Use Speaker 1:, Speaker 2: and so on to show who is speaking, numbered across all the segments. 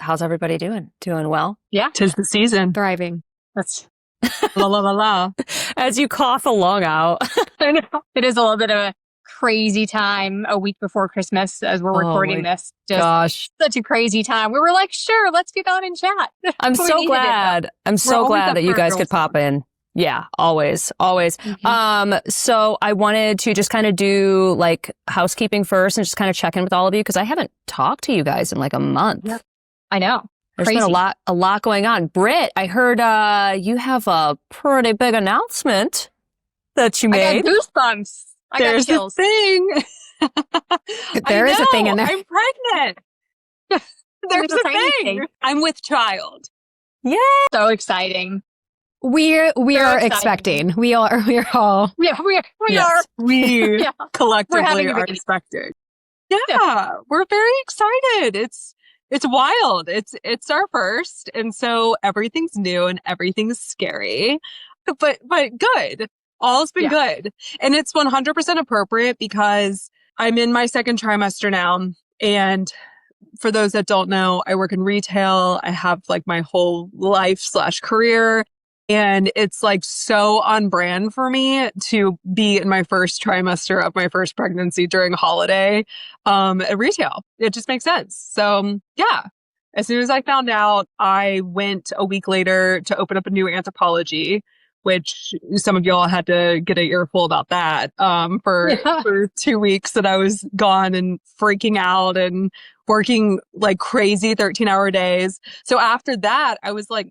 Speaker 1: how's everybody doing? Doing well?
Speaker 2: Yeah.
Speaker 3: 'Tis the season.
Speaker 2: Thriving. That's
Speaker 3: La la la la.
Speaker 1: As you cough a lung out.
Speaker 2: I know. It is a little bit of a crazy time a week before Christmas as we're recording this. Just
Speaker 1: Gosh.
Speaker 2: such a crazy time. We were like, sure, let's get on and chat.
Speaker 1: I'm so glad. I'm so glad that you guys could pop in. Yeah, always. So I wanted to just kind of do like housekeeping first and just kind of check in with all of you because I haven't talked to you guys in like a month.
Speaker 2: Yep. I know.
Speaker 1: There's been a lot going on. Britt, I heard you have a pretty big announcement that you made.
Speaker 2: I got goosebumps.
Speaker 3: There's
Speaker 2: got chills.
Speaker 3: a thing.
Speaker 2: There is a thing in there.
Speaker 3: I'm pregnant. There's a thing. I'm with child.
Speaker 1: Yeah.
Speaker 2: So exciting.
Speaker 4: We are expecting. We are all.
Speaker 2: Yeah, we
Speaker 3: Yes,
Speaker 2: are.
Speaker 3: We
Speaker 2: Yeah.
Speaker 3: collectively are expecting. Yeah, we're very excited. It's wild. It's our first, and so everything's new and everything's scary, but good. All's been good, and it's 100% appropriate because I'm in my second trimester now, and for those that don't know, I work in retail. I have like my whole life/career. And it's like so on brand for me to be in my first trimester of my first pregnancy during a holiday at retail. It just makes sense. So yeah, as soon as I found out, I went a week later to open up a new Anthropology, which some of y'all had to get an earful about that for 2 weeks that I was gone and freaking out and working like crazy 13-hour days. So after that, I was like,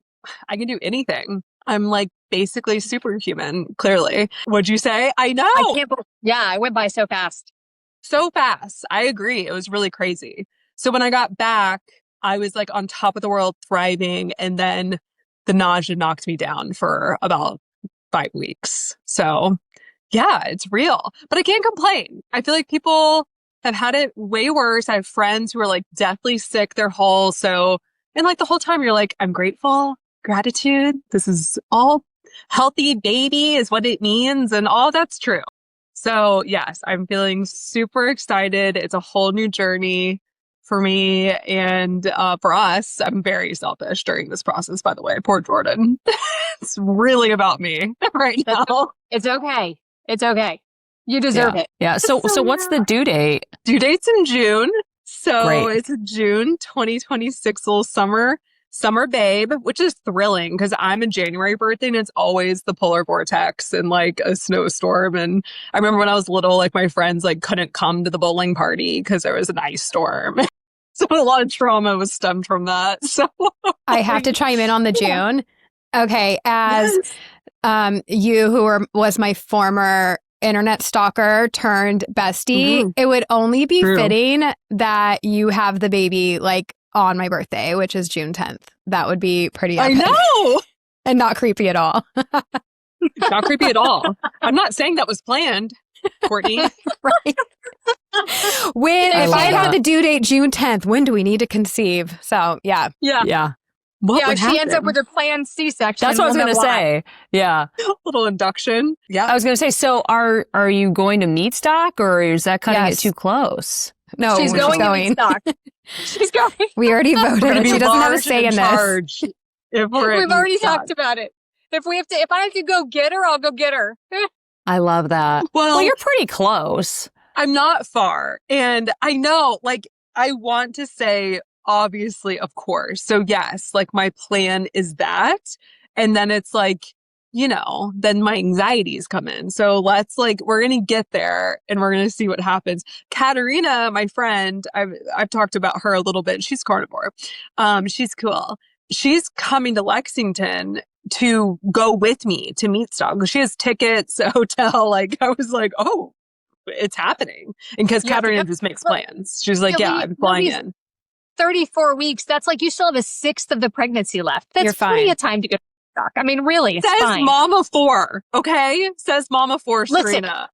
Speaker 3: I can do anything. I'm like basically superhuman, clearly. What'd you say? I know.
Speaker 2: I can't believe. Yeah, it went by so fast.
Speaker 3: So fast. I agree. It was really crazy. So when I got back, I was like on top of the world, thriving. And then the nausea knocked me down for about 5 weeks. So yeah, it's real. But I can't complain. I feel like people have had it way worse. I have friends who are like deathly sick their whole. So, and like the whole time you're like, I'm grateful. Gratitude. This is all healthy baby is what it means. And all that's true. So yes, I'm feeling super excited. It's a whole new journey for me and for us. I'm very selfish during this process, by the way. Poor Jordan. It's really about me right now.
Speaker 2: It's okay. It's okay. You deserve it.
Speaker 1: Yeah. So what's the due date?
Speaker 3: Due date's in June. So
Speaker 1: Great.
Speaker 3: It's a June 2026 little summer babe, which is thrilling because I'm a January birthday and it's always the polar vortex and like a snowstorm. And I remember when I was little, like my friends like couldn't come to the bowling party because there was an ice storm. So a lot of trauma was stemmed from that. So
Speaker 4: I have to chime in on the June. Okay, as you who was my former internet stalker turned bestie, it would only be fitting that you have the baby like on my birthday, which is June 10th. That would be pretty epic.
Speaker 3: I know.
Speaker 4: And not creepy at all.
Speaker 3: Not creepy at all. I'm not saying that was planned, Courtney.
Speaker 4: Right. If I had the due date June 10th, when do we need to conceive? So yeah.
Speaker 3: What would
Speaker 2: she
Speaker 3: happen?
Speaker 2: ends up with a planned C-section.
Speaker 1: That's what I was going to say. Yeah.
Speaker 3: Little induction. Yeah.
Speaker 1: I was going to say, so are you going to meat stock or is that cutting it too close?
Speaker 4: No,
Speaker 2: she's going. She's going.
Speaker 4: We already voted. She doesn't have a say in this.
Speaker 3: We've
Speaker 2: already talked about it. If I have to go get her, I'll go get her.
Speaker 1: I love that. Well, you're pretty close.
Speaker 3: I'm not far. And I know, like, I want to say, obviously, of course. So yes, like my plan is that. And then it's like, you know, then my anxieties come in. So we're going to get there and we're going to see what happens. Katerina, my friend, I've talked about her a little bit. She's carnivore. She's cool. She's coming to Lexington to go with me to meet stock. She has tickets, a hotel. Like I was like, oh, it's happening. And because Katerina just makes plans. She's like, I'm flying in.
Speaker 2: 34 weeks. That's like you still have a sixth of the pregnancy left. That's plenty of time to go. I mean, really, it's fine.
Speaker 3: Mama 4, okay? Says Mama 4, Serena.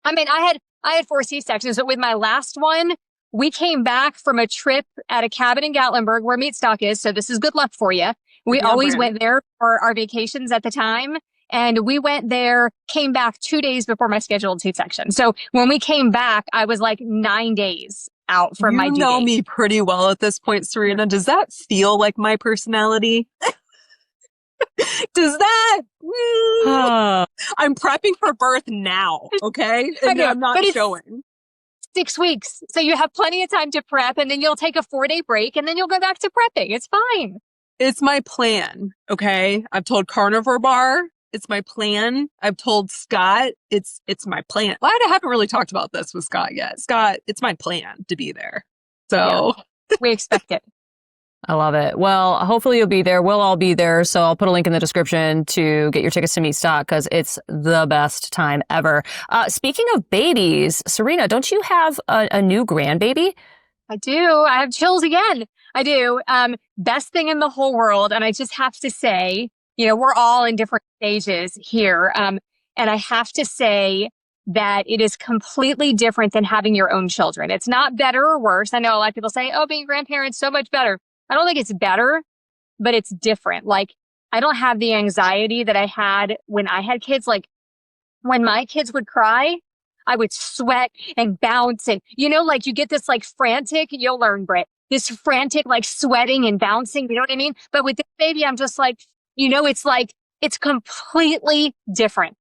Speaker 2: I mean, I had 4 C-sections, but with my last one, we came back from a trip at a cabin in Gatlinburg where meat stock is. So this is good luck for you. We always went there for our vacations at the time. And we went there, came back 2 days before my scheduled C-section. So when we came back, I was like 9 days out from my due date.
Speaker 3: You know me pretty well at this point, Serena. Does that feel like my personality? Does that? I'm prepping for birth now, okay? And I'm not showing.
Speaker 2: 6 weeks. So you have plenty of time to prep, and then you'll take a 4-day break, and then you'll go back to prepping. It's fine.
Speaker 3: It's my plan, okay? I've told Carnivore Bar, it's my plan. I've told Scott, it's my plan. Well, I haven't really talked about this with Scott yet. Scott, it's my plan to be there. So
Speaker 2: we expect it.
Speaker 1: I love it. Well, hopefully you'll be there. We'll all be there. So I'll put a link in the description to get your tickets to meet Stock because it's the best time ever. Speaking of babies, Serena, don't you have a new grandbaby?
Speaker 2: I do. I have chills again. I do. Best thing in the whole world. And I just have to say, we're all in different stages here. And I have to say that it is completely different than having your own children. It's not better or worse. I know a lot of people say, oh, being grandparents, so much better. I don't think it's better, but it's different. Like, I don't have the anxiety that I had when I had kids. Like, when my kids would cry, I would sweat and bounce. And, like you get this like frantic, you'll learn, Britt, this frantic, like sweating and bouncing. You know what I mean? But with this baby, I'm just like, it's like, it's completely different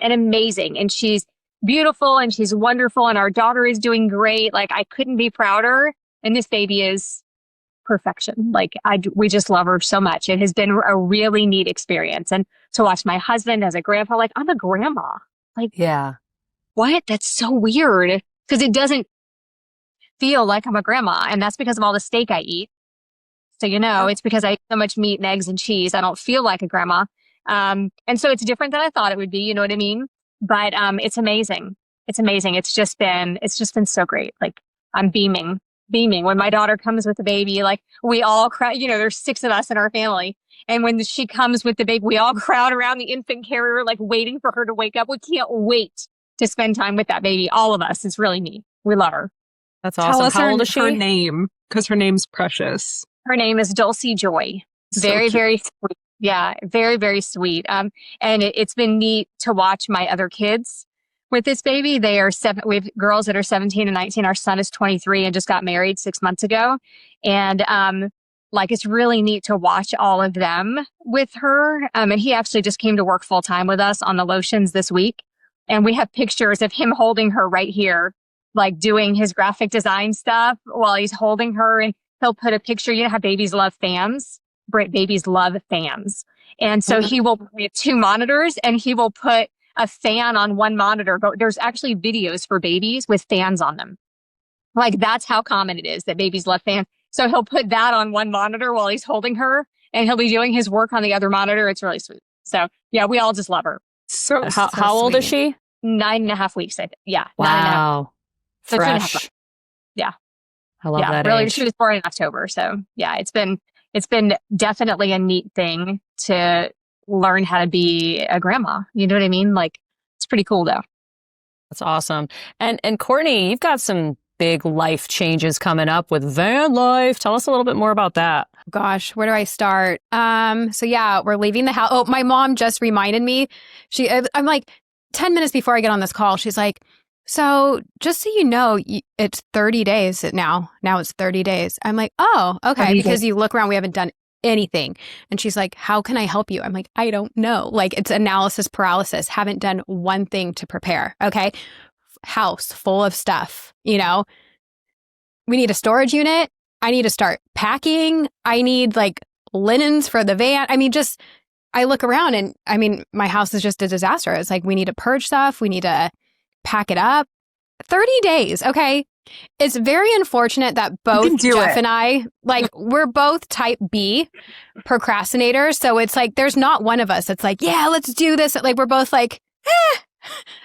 Speaker 2: and amazing. And she's beautiful and she's wonderful. And our daughter is doing great. Like, I couldn't be prouder. And this baby is perfection. Like, we just love her so much. It has been a really neat experience. And to watch my husband as a grandpa, like, I'm a grandma. Like,
Speaker 1: yeah.
Speaker 2: What? That's so weird. Because it doesn't feel like I'm a grandma. And that's because of all the steak I eat. So, it's because I eat so much meat and eggs and cheese. I don't feel like a grandma. And so it's different than I thought it would be. You know what I mean? But it's amazing. It's amazing. It's just been so great. Like, I'm beaming. When my daughter comes with the baby, like, we all crowd, there's 6 of us in our family. And when she comes with the baby, we all crowd around the infant carrier, like waiting for her to wake up. We can't wait to spend time with that baby. All of us. It's really neat. We love her.
Speaker 1: That's awesome.
Speaker 3: Tell us
Speaker 1: How old is she?
Speaker 3: Her name, because her name's precious.
Speaker 2: Her name is Dulcie Joy. Very, very sweet. Yeah, very, very sweet. And it's been neat to watch my other kids with this baby. They are 7. We have girls that are 17 and 19. Our son is 23 and just got married 6 months ago. And it's really neat to watch all of them with her. And he actually just came to work full time with us on the lotions this week. And we have pictures of him holding her right here, like doing his graphic design stuff while he's holding her. And he'll put a picture. You know how babies love fans? Babies love fans. And so we have 2 monitors and he will put a fan on one monitor. But there's actually videos for babies with fans on them. Like, that's how common it is that babies love fans. So he'll put that on one monitor while he's holding her and he'll be doing his work on the other monitor. It's really sweet. So yeah, we all just love her.
Speaker 3: So
Speaker 1: how old is she?
Speaker 2: 9.5 weeks. I think. Yeah.
Speaker 1: Wow.
Speaker 2: 9.5. So
Speaker 1: Fresh.
Speaker 2: Yeah.
Speaker 1: I love that.
Speaker 2: Really,
Speaker 1: age.
Speaker 2: she was born in October. So yeah, it's been definitely a neat thing to learn how to be a grandma. You know what I mean? Like, it's pretty cool though.
Speaker 1: That's awesome. And Courtney, you've got some big life changes coming up with Vanlife. Tell us a little bit more about that.
Speaker 4: Gosh, where do I start? So yeah, we're leaving the house. Oh, my mom just reminded me. I'm like 10 minutes before I get on this call. She's like, so just so you know, it's 30 days now. Now it's 30 days. I'm like, oh, okay. Because you look around, we haven't done anything. And she's like, how can I help you? I'm like, I don't know. Like, it's analysis paralysis. Haven't done one thing to prepare. Okay. House full of stuff, we need a storage unit. I need to start packing. I need like linens for the van. I mean, I look around and my house is just a disaster. It's like, we need to purge stuff. We need to pack it up. 30 days. Okay. It's very unfortunate that both Jeff and I, like, we're both type B procrastinators. So it's like, there's not one of us that's like, yeah, let's do this. Like, we're both like,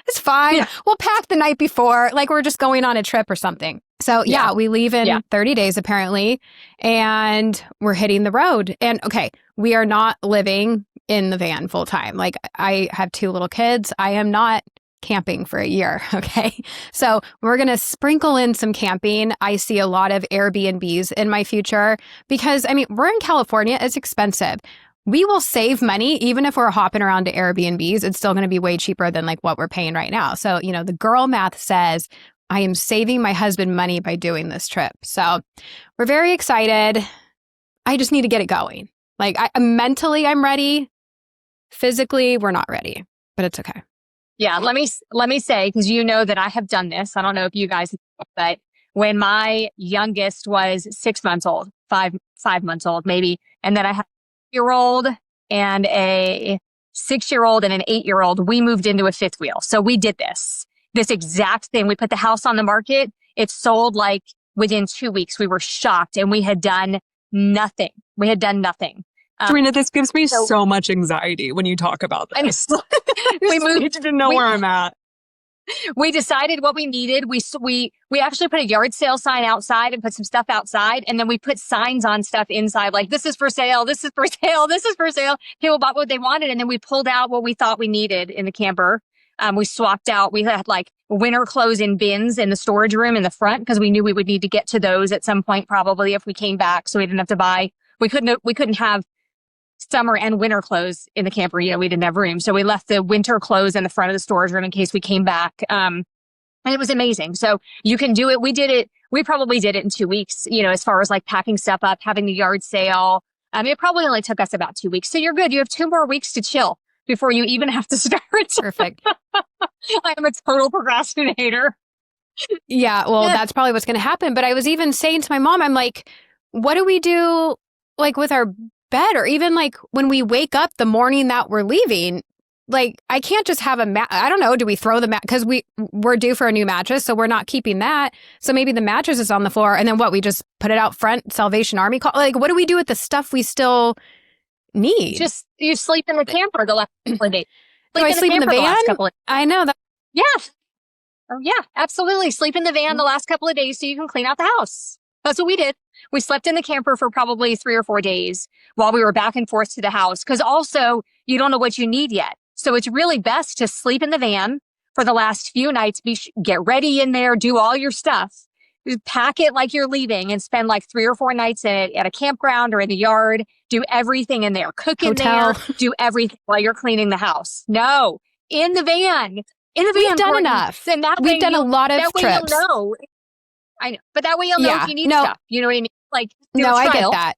Speaker 4: it's fine. Yeah. We'll pack the night before. Like, we're just going on a trip or something. So yeah, we leave in 30 days apparently, and we're hitting the road. And okay, we are not living in the van full time. Like, I have 2 little kids. I am not camping for a year. Okay. So we're going to sprinkle in some camping. I see a lot of Airbnbs in my future because we're in California. It's expensive. we will save money. Even if we're hopping around to Airbnbs, it's still going to be way cheaper than like what we're paying right now. So, the girl math says I am saving my husband money by doing this trip. So we're very excited. I just need to get it going. Like mentally, I'm ready. Physically, we're not ready, but it's okay.
Speaker 2: Yeah, let me say, because you know that I have done this. I don't know if you guys, but when my youngest was 6 months old, five months old maybe, and then I had a 6-year-old and a 6-year-old and an 8-year-old, we moved into a fifth wheel. So we did this exact thing. We put the house on the market. It sold like within 2 weeks. We were shocked, and we had done nothing.
Speaker 3: Serena, this gives me so much anxiety when you talk about this. We need to know where I'm at.
Speaker 2: We decided what we needed. We actually put a yard sale sign outside and put some stuff outside. And then we put signs on stuff inside, like, this is for sale, this is for sale, this is for sale. People bought what they wanted. And then we pulled out what we thought we needed in the camper. We swapped out. We had like winter clothes in bins in the storage room in the front because we knew we would need to get to those at some point, probably if we came back. So we didn't have to buy. We couldn't have summer and winter clothes in the camper. We didn't have room. So we left the winter clothes in the front of the storage room in case we came back. And it was amazing. So you can do it. We did it. We probably did it in 2 weeks, as far as like packing stuff up, having the yard sale. It probably only took us about 2 weeks. So you're good. You have 2 more weeks to chill before you even have to start.
Speaker 4: Perfect.
Speaker 2: I am a total procrastinator.
Speaker 4: Yeah. Well, that's probably what's going to happen. But I was even saying to my mom, I'm like, what do we do like with our bed, or even like when we wake up the morning that we're leaving? Like, I can't just have I don't know, do we throw the mat? Because we're due for a new mattress, so we're not keeping that. So maybe the mattress is on the floor, and then what? We just put it out front, Salvation Army call? Like, what do we do with the stuff we still need?
Speaker 2: Just, you sleep in the camper the last couple of days.
Speaker 4: Do I sleep in the van? I know that.
Speaker 2: Yeah. Oh, yeah, absolutely. Sleep in the van the last couple of days so you can clean out the house. That's what we did. We slept in the camper for probably 3 or 4 days while we were back and forth to the house. Because also, you don't know what you need yet. So it's really best to sleep in the van for the last few nights. Get ready in there, do all your stuff, pack it like you're leaving, and spend like 3 or 4 nights in it at a campground or in the yard. Do everything in there. Cook in there. Do everything while you're cleaning the house. No, in the van.
Speaker 4: We've done enough.
Speaker 2: And that
Speaker 4: we've done a lot of trips.
Speaker 2: That way you'll know. I know, but that way you'll know if you need stuff. You know what I mean? Like,
Speaker 4: no, I get that.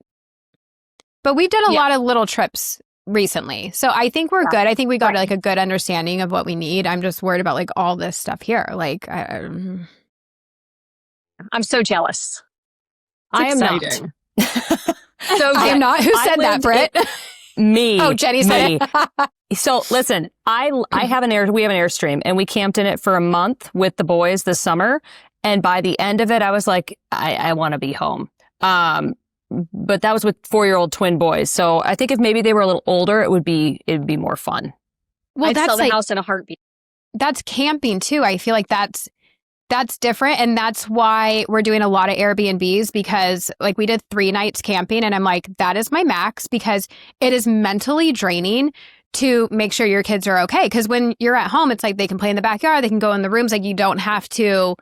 Speaker 4: But we've done a lot of little trips recently. So I think we're good. I think we got like a good understanding of what we need. I'm just worried about like all this stuff here. Like, I'm
Speaker 2: so jealous.
Speaker 3: I am not.
Speaker 2: So
Speaker 4: I am not. Who said that, Britt?
Speaker 1: Me.
Speaker 4: Oh, Jenny said it.
Speaker 1: So listen, we have an Airstream, and we camped in it for a month with the boys this summer. And by the end of it, I was like, I want to be home. But that was with 4-year-old twin boys. So I think if maybe they were a little older, it'd be more fun.
Speaker 2: Well, I'd sell the house in a heartbeat.
Speaker 4: That's camping too. I feel like that's different. And that's why we're doing a lot of Airbnbs, because like we did 3 nights camping, and I'm like, that is my max, because it is mentally draining to make sure your kids are okay. Because when you're at home, it's like they can play in the backyard, they can go in the rooms, like you don't have to,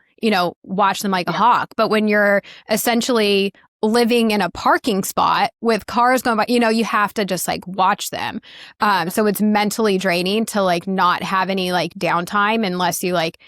Speaker 4: watch them like a hawk. But when you're essentially living in a parking spot with cars going by, you have to just like watch them. So it's mentally draining to like not have any like downtime, unless you like,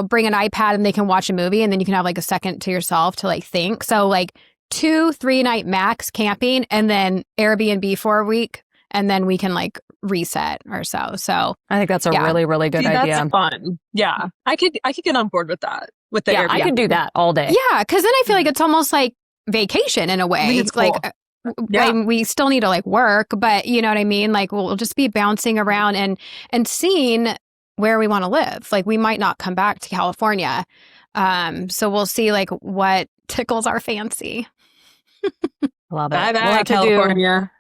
Speaker 4: bring an iPad and they can watch a movie, and then you can have like a second to yourself to like think. So like 2-3 night max camping, and then Airbnb for a week, and then we can like reset ourselves. So
Speaker 1: I think that's a really, really good idea.
Speaker 3: That's fun. Yeah. I could get on board with that. With the Airbnb.
Speaker 1: I could do that all day.
Speaker 4: Yeah. Cause then I feel like it's almost like vacation in a way.
Speaker 3: It's cool.
Speaker 4: Like, we still need to like work, but you know what I mean? Like we'll just be bouncing around and seeing where we want to live. Like we might not come back to California. So we'll see like what tickles our fancy.
Speaker 1: Love it.
Speaker 3: Bye bye,
Speaker 1: we'll have
Speaker 3: California.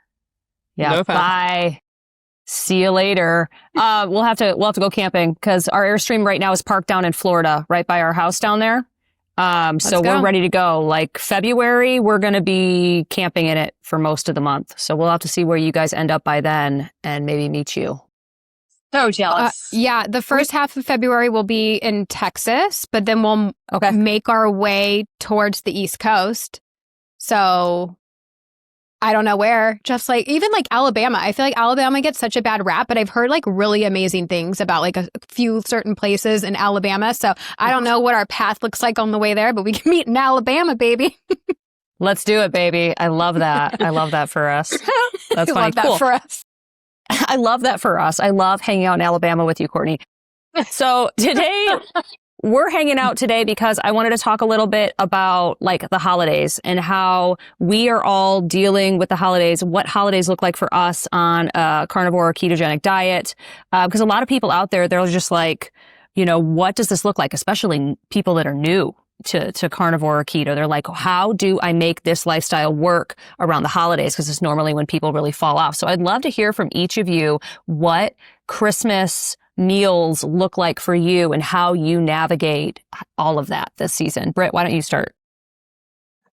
Speaker 1: Yeah.
Speaker 3: No
Speaker 1: bye. See you later. We'll have to go camping, because our Airstream right now is parked down in Florida, right by our house down there. So we're ready to go. Like February, we're going to be camping in it for most of the month. So we'll have to see where you guys end up by then, and maybe meet you.
Speaker 2: So jealous.
Speaker 4: Yeah, the first half of February will be in Texas, but then we'll make our way towards the East Coast. So I don't know where, just like even like Alabama. I feel like Alabama gets such a bad rap, but I've heard like really amazing things about like a few certain places in Alabama. So I don't know what our path looks like on the way there, but we can meet in Alabama, baby.
Speaker 1: Let's do it, baby. I love that. I love that for us. That's
Speaker 4: I
Speaker 1: funny.
Speaker 4: love that
Speaker 1: Cool.
Speaker 4: for us.
Speaker 1: I love that for us. I love hanging out in Alabama with you, Courtney. So today we're hanging out today because I wanted to talk a little bit about like the holidays and how we are all dealing with the holidays, what holidays look like for us on a carnivore or ketogenic diet. Because a lot of people out there, they're just like, you know, what does this look like? Especially people that are new to carnivore or keto. They're like, how do I make this lifestyle work around the holidays? Because it's normally when people really fall off. So I'd love to hear from each of you what Christmas meals look like for you and how you navigate all of that this season. Britt, why don't you start?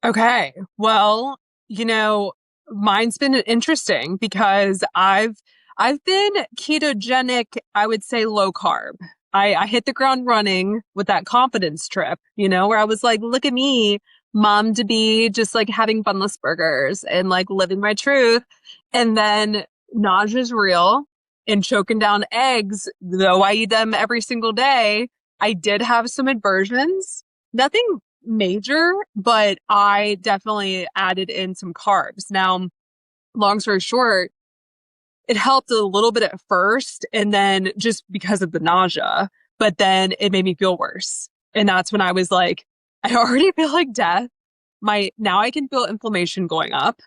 Speaker 3: Okay. Well, you know, mine's been interesting because I've been ketogenic, I would say low carb. I hit the ground running with that confidence trip, you know, where I was like, look at me, mom to be, just like having bunless burgers and like living my truth. And then nausea's real and choking down eggs, though I eat them every single day. I did have some aversions, nothing major, but I definitely added in some carbs. Now, long story short, it helped a little bit at first, and then just because of the nausea, but then it made me feel worse. And that's when I was like, I already feel like death. Now I can feel inflammation going up.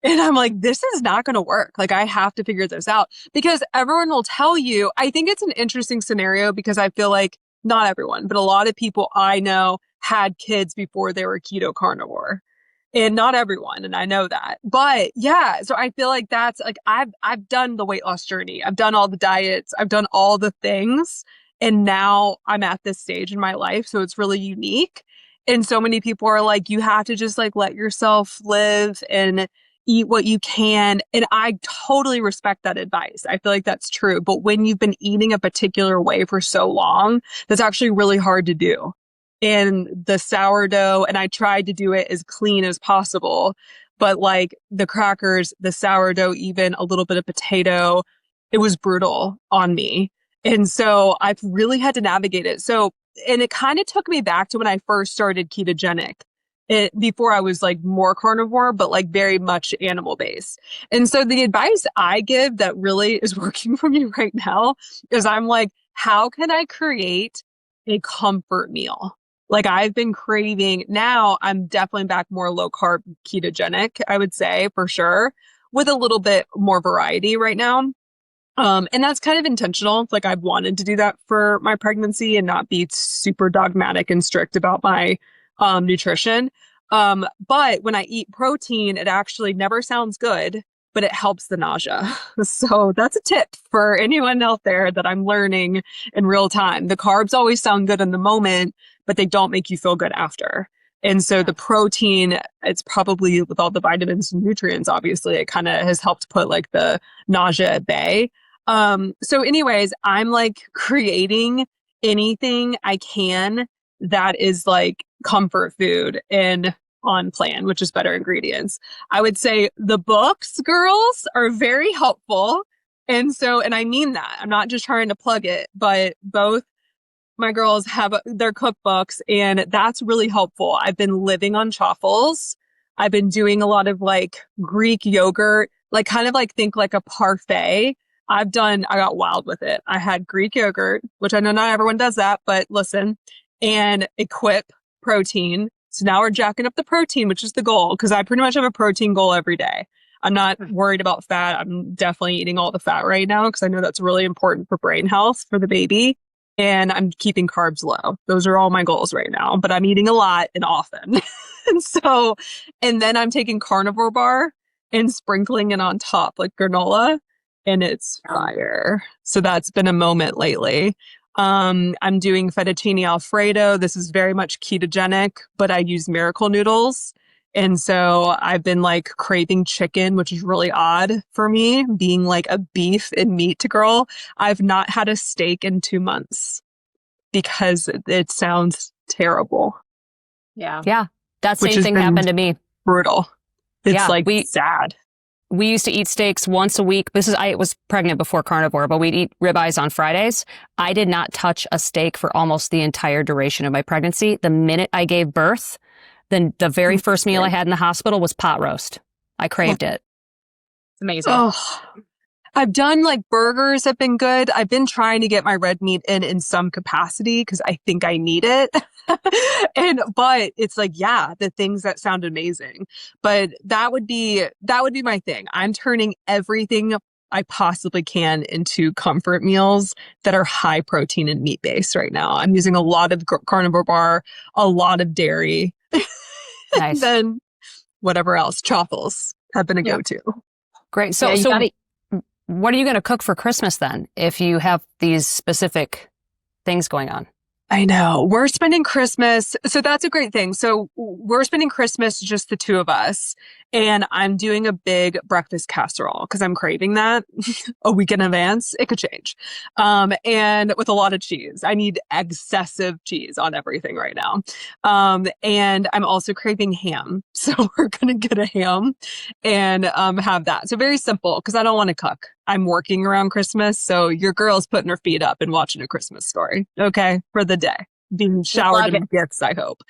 Speaker 3: And I'm like, this is not going to work. Like, I have to figure this out because everyone will tell you. I think it's an interesting scenario because I feel like not everyone, but a lot of people I know had kids before they were keto carnivore. And not everyone, and I know that. But yeah, so I feel like that's like I've done the weight loss journey. I've done all the diets. I've done all the things. And now I'm at this stage in my life. So it's really unique. And so many people are like, you have to just like let yourself live and eat what you can. And I totally respect that advice. I feel like that's true. But when you've been eating a particular way for so long, that's actually really hard to do. And the sourdough, and I tried to do it as clean as possible, but like the crackers, the sourdough, even a little bit of potato, it was brutal on me. And so I've really had to navigate it. So, and it kind of took me back to when I first started ketogenic. Before I was like more carnivore, but like very much animal based. And so the advice I give that really is working for me right now is I'm like, how can I create a comfort meal? Like I've been craving, now I'm definitely back more low carb ketogenic, I would say for sure, with a little bit more variety right now. And that's kind of intentional. Like I've wanted to do that for my pregnancy and not be super dogmatic and strict about my nutrition. But when I eat protein, it actually never sounds good, but it helps the nausea. So that's a tip for anyone out there that I'm learning in real time. The carbs always sound good in the moment, but they don't make you feel good after. And so the protein, it's probably with all the vitamins and nutrients, obviously, it kind of has helped put like the nausea at bay. So anyways, I'm like creating anything I can that is like comfort food and on plan, which is better ingredients. I would say the books, girls, are very helpful. And so, and I mean that, I'm not just trying to plug it, but both my girls have their cookbooks and that's really helpful. I've been living on chaffles. I've been doing a lot of like Greek yogurt, like kind of like think like a parfait. I got wild with it. I had Greek yogurt, which I know not everyone does that, but listen, and Equip protein. So now we're jacking up the protein, which is the goal, because I pretty much have a protein goal every day. I'm not worried about fat. I'm definitely eating all the fat right now because I know that's really important for brain health for the baby. And I'm keeping carbs low. Those are all my goals right now, but I'm eating a lot and often. And then I'm taking carnivore bar and sprinkling it on top like granola, and it's fire. So that's been a moment lately. I'm doing fettuccine Alfredo. This is very much ketogenic, but I use miracle noodles. And so I've been like craving chicken, which is really odd for me, being like a beef and meat girl. I've not had a steak in 2 months because it sounds terrible.
Speaker 2: Yeah.
Speaker 1: Yeah. That same thing happened to me.
Speaker 3: Brutal. It's sad.
Speaker 1: we used to eat steaks once a week. I was pregnant before Carnivore, but we'd eat ribeyes on Fridays. I did not touch a steak for almost the entire duration of my pregnancy. The minute I gave birth, then the very first meal I had in the hospital was pot roast. I craved it.
Speaker 2: It's amazing.
Speaker 3: Oh, I've done like burgers have been good. I've been trying to get my red meat in some capacity because I think I need it. But it's like, yeah, the things that sound amazing. But that would be my thing. I'm turning everything I possibly can into comfort meals that are high protein and meat based right now. I'm using a lot of carnivore bar, a lot of dairy.
Speaker 1: Nice.
Speaker 3: Then whatever else, truffles have been a go-to.
Speaker 1: Great. So what are you going to cook for Christmas then if you have these specific things going on?
Speaker 3: I know. We're spending Christmas. So that's a great thing. So we're spending Christmas, just the two of us. And I'm doing a big breakfast casserole because I'm craving that a week in advance. It could change. And with a lot of cheese. I need excessive cheese on everything right now. And I'm also craving ham. So we're going to get a ham and have that. So very simple because I don't want to cook. I'm working around Christmas. So your girl's putting her feet up and watching A Christmas Story. Okay. For the day. Being showered in gifts, I hope.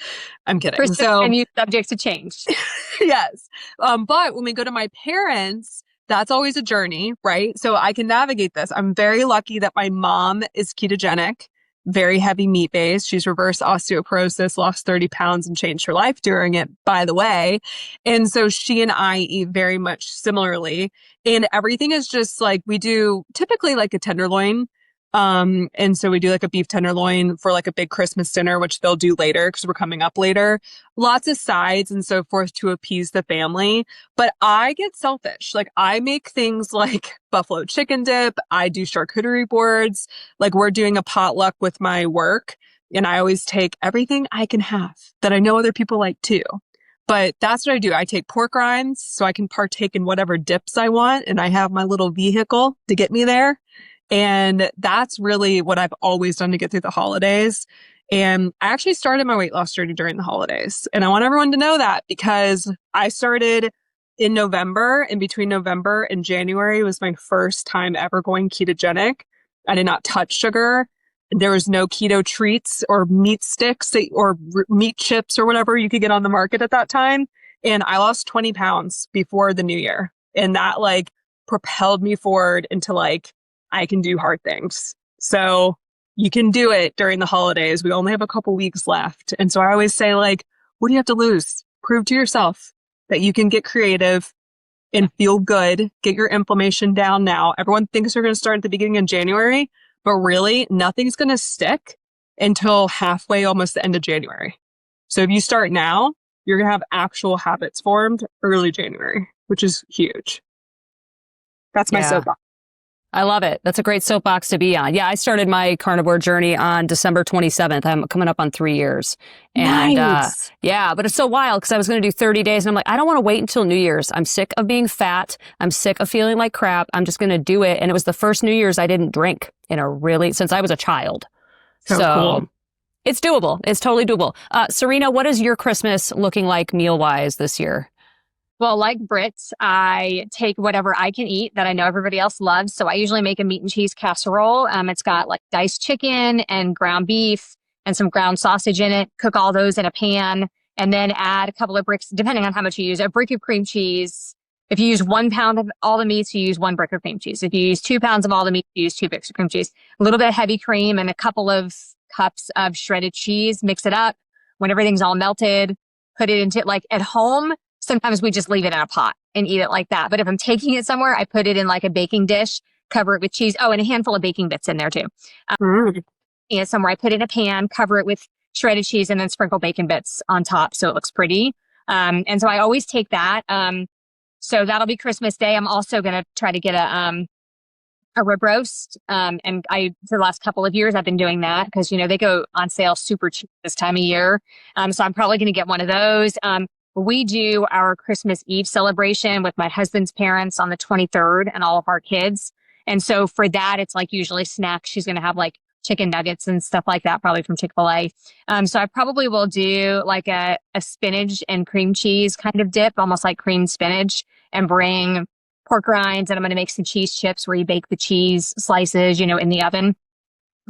Speaker 3: I'm kidding.
Speaker 2: Christmas menu subject to change.
Speaker 3: Yes. But when we go to my parents', that's always a journey, right? So I can navigate this. I'm very lucky that my mom is ketogenic, very heavy meat based. She's reversed osteoporosis, lost 30 pounds and changed her life during it, by the way. And so she and I eat very much similarly. And everything is just like, we do typically like a tenderloin. And so we do like a beef tenderloin for like a big Christmas dinner, which they'll do later because we're coming up later. Lots of sides and so forth to appease the family. But I get selfish. Like I make things like buffalo chicken dip. I do charcuterie boards. Like we're doing a potluck with my work. And I always take everything I can have that I know other people like too. But that's what I do. I take pork rinds so I can partake in whatever dips I want. And I have my little vehicle to get me there. And that's really what I've always done to get through the holidays. And I actually started my weight loss journey during the holidays. And I want everyone to know that because I started in November, and between November and January was my first time ever going ketogenic. I did not touch sugar. There was no keto treats or meat sticks or meat chips or whatever you could get on the market at that time. And I lost 20 pounds before the new year. And that like propelled me forward into like, I can do hard things. So you can do it during the holidays. We only have a couple weeks left. And so I always say like, what do you have to lose? Prove to yourself that you can get creative and feel good. Get your inflammation down now. Everyone thinks they're going to start at the beginning of January, but really nothing's going to stick until halfway, almost the end of January. So if you start now, you're going to have actual habits formed early January, which is huge. That's my soapbox.
Speaker 1: I love it. That's a great soapbox to be on. Yeah, I started my carnivore journey on December 27th. I'm coming up on 3 years. And
Speaker 3: nice.
Speaker 1: But it's so wild because I was going to do 30 days and I'm like, I don't want to wait until New Year's. I'm sick of being fat. I'm sick of feeling like crap. I'm just going to do it. And it was the first New Year's I didn't drink since I was a child. So cool. It's doable. It's totally doable. Serena, what is your Christmas looking like meal-wise this year?
Speaker 2: Well, like Brits, I take whatever I can eat that I know everybody else loves. So I usually make a meat and cheese casserole. It's got like diced chicken and ground beef and some ground sausage in it. Cook all those in a pan and then add a couple of bricks, depending on how much you use, a brick of cream cheese. If you use 1 pound of all the meats, you use 1 brick of cream cheese. If you use 2 pounds of all the meat, you use 2 bricks of cream cheese. A little bit of heavy cream and a couple of cups of shredded cheese. Mix it up. When everything's all melted, put it into like at home. Sometimes we just leave it in a pot and eat it like that. But if I'm taking it somewhere, I put it in like a baking dish, cover it with cheese. Oh, and a handful of baking bits in there too. And somewhere I put it in a pan, cover it with shredded cheese, and then sprinkle bacon bits on top so it looks pretty. And so I always take that. So that'll be Christmas Day. I'm also going to try to get a rib roast. And for the last couple of years, I've been doing that because, they go on sale super cheap this time of year. So I'm probably going to get one of those. We do our Christmas Eve celebration with my husband's parents on the 23rd and all of our kids. And so for that, it's like usually snacks. She's going to have like chicken nuggets and stuff like that, probably from Chick-fil-A. So I probably will do like a spinach and cream cheese kind of dip, almost like creamed spinach, and bring pork rinds, and I'm going to make some cheese chips where you bake the cheese slices, in the oven.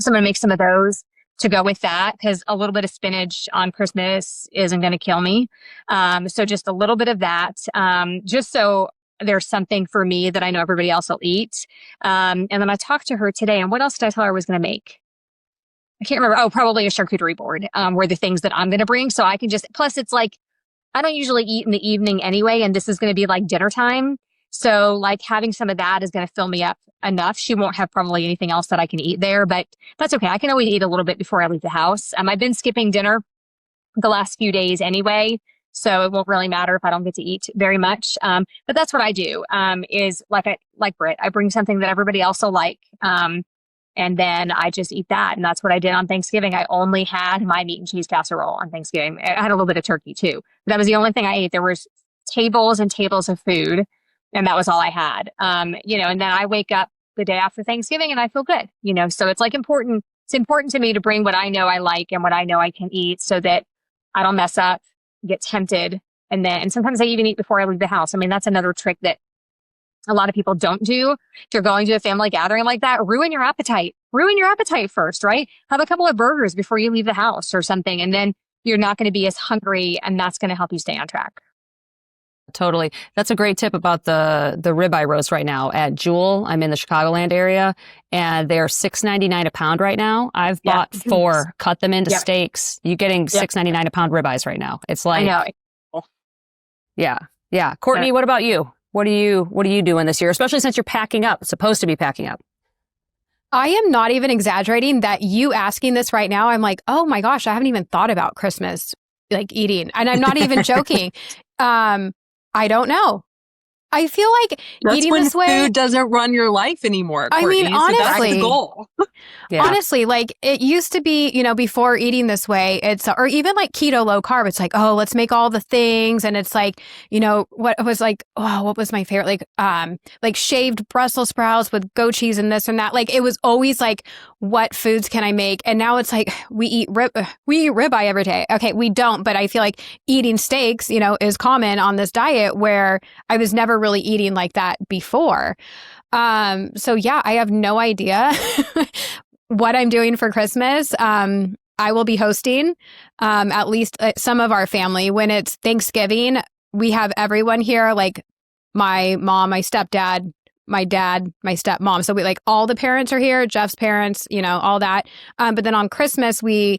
Speaker 2: So I'm going to make some of those to go with that, because a little bit of spinach on Christmas isn't going to kill me. So just a little bit of that, just so there's something for me that I know everybody else will eat. And then I talked to her today, and what else did I tell her I was going to make? I can't remember. Oh, probably a charcuterie board, were the things that I'm going to bring. So I can plus it's like, I don't usually eat in the evening anyway, and this is going to be like dinner time. So like having some of that is going to fill me up enough. She won't have probably anything else that I can eat there, but that's okay. I can always eat a little bit before I leave the house. I've been skipping dinner the last few days anyway, so it won't really matter if I don't get to eat very much. But that's what I do, is like Britt, I bring something that everybody else will like. And then I just eat that. And that's what I did on Thanksgiving. I only had my meat and cheese casserole on Thanksgiving. I had a little bit of turkey too. But that was the only thing I ate. There was tables and tables of food, and that was all I had. And then I wake up the day after Thanksgiving and I feel good, so it's like important. It's important to me to bring what I know I like and what I know I can eat so that I don't mess up, get tempted. And sometimes I even eat before I leave the house. I mean, that's another trick that a lot of people don't do. If you're going to a family gathering like that, ruin your appetite. Ruin your appetite first, right? Have a couple of burgers before you leave the house or something. And then you're not going to be as hungry, and that's going to help you stay on track.
Speaker 1: Totally. That's a great tip about the ribeye roast right now at Jewel. I'm in the Chicagoland area, and they're $6.99 a pound right now. I've bought 4, cut them into steaks. You're getting $6.99 a pound ribeyes right now. It's like,
Speaker 2: I know.
Speaker 1: Yeah. Courtney, what about you? What are you doing this year, especially since you're packing up, supposed to be packing up?
Speaker 4: I am not even exaggerating that you asking this right now. I'm like, oh my gosh, I haven't even thought about Christmas, like eating. And I'm not even joking. I don't know. I feel like
Speaker 3: that's
Speaker 4: eating
Speaker 3: when
Speaker 4: this way,
Speaker 3: food doesn't run your life anymore, Courtney.
Speaker 4: I mean, honestly,
Speaker 3: so that's the goal.
Speaker 4: Honestly, like it used to be, before eating this way, or even like keto low carb, it's like, oh, let's make all the things. And it's like, what was like, oh, what was my favorite? Like shaved Brussels sprouts with goat cheese and this and that. Like it was always like, what foods can I make? And now it's like, we eat ribeye every day. Okay, we don't, but I feel like eating steaks, is common on this diet where I was never really eating like that before. So yeah, I have no idea what I'm doing for Christmas. I will be hosting, at least some of our family. When it's Thanksgiving, we have everyone here, like my mom, my stepdad, my dad, my stepmom. So we like all the parents are here, Jeff's parents, all that. But then on Christmas, we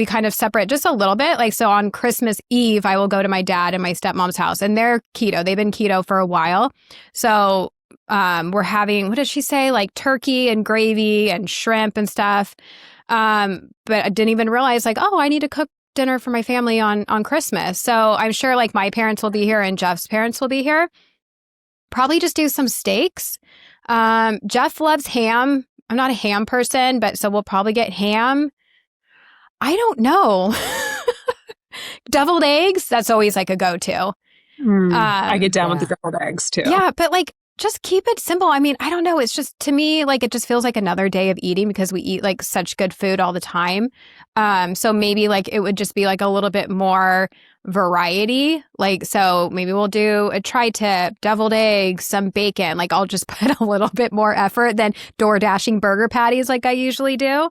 Speaker 4: kind of separate just a little bit. Like, so on Christmas Eve, I will go to my dad and my stepmom's house, and they're keto. They've been keto for a while. So we're having, what did she say? Like turkey and gravy and shrimp and stuff. But I didn't even realize like, oh, I need to cook dinner for my family on Christmas. So I'm sure like my parents will be here and Jeff's parents will be here. Probably just do some steaks. Jeff loves ham. I'm not a ham person, but so we'll probably get ham. I don't know. Deviled eggs, that's always like a go-to.
Speaker 3: I get down with the deviled eggs too.
Speaker 4: Yeah, but like just keep it simple. I mean, I don't know. It's just, to me, like it just feels like another day of eating because we eat like such good food all the time. So maybe like it would just be like a little bit more variety. Like, so maybe we'll do a tri-tip, deviled eggs, some bacon. Like I'll just put a little bit more effort than door dashing burger patties like I usually do.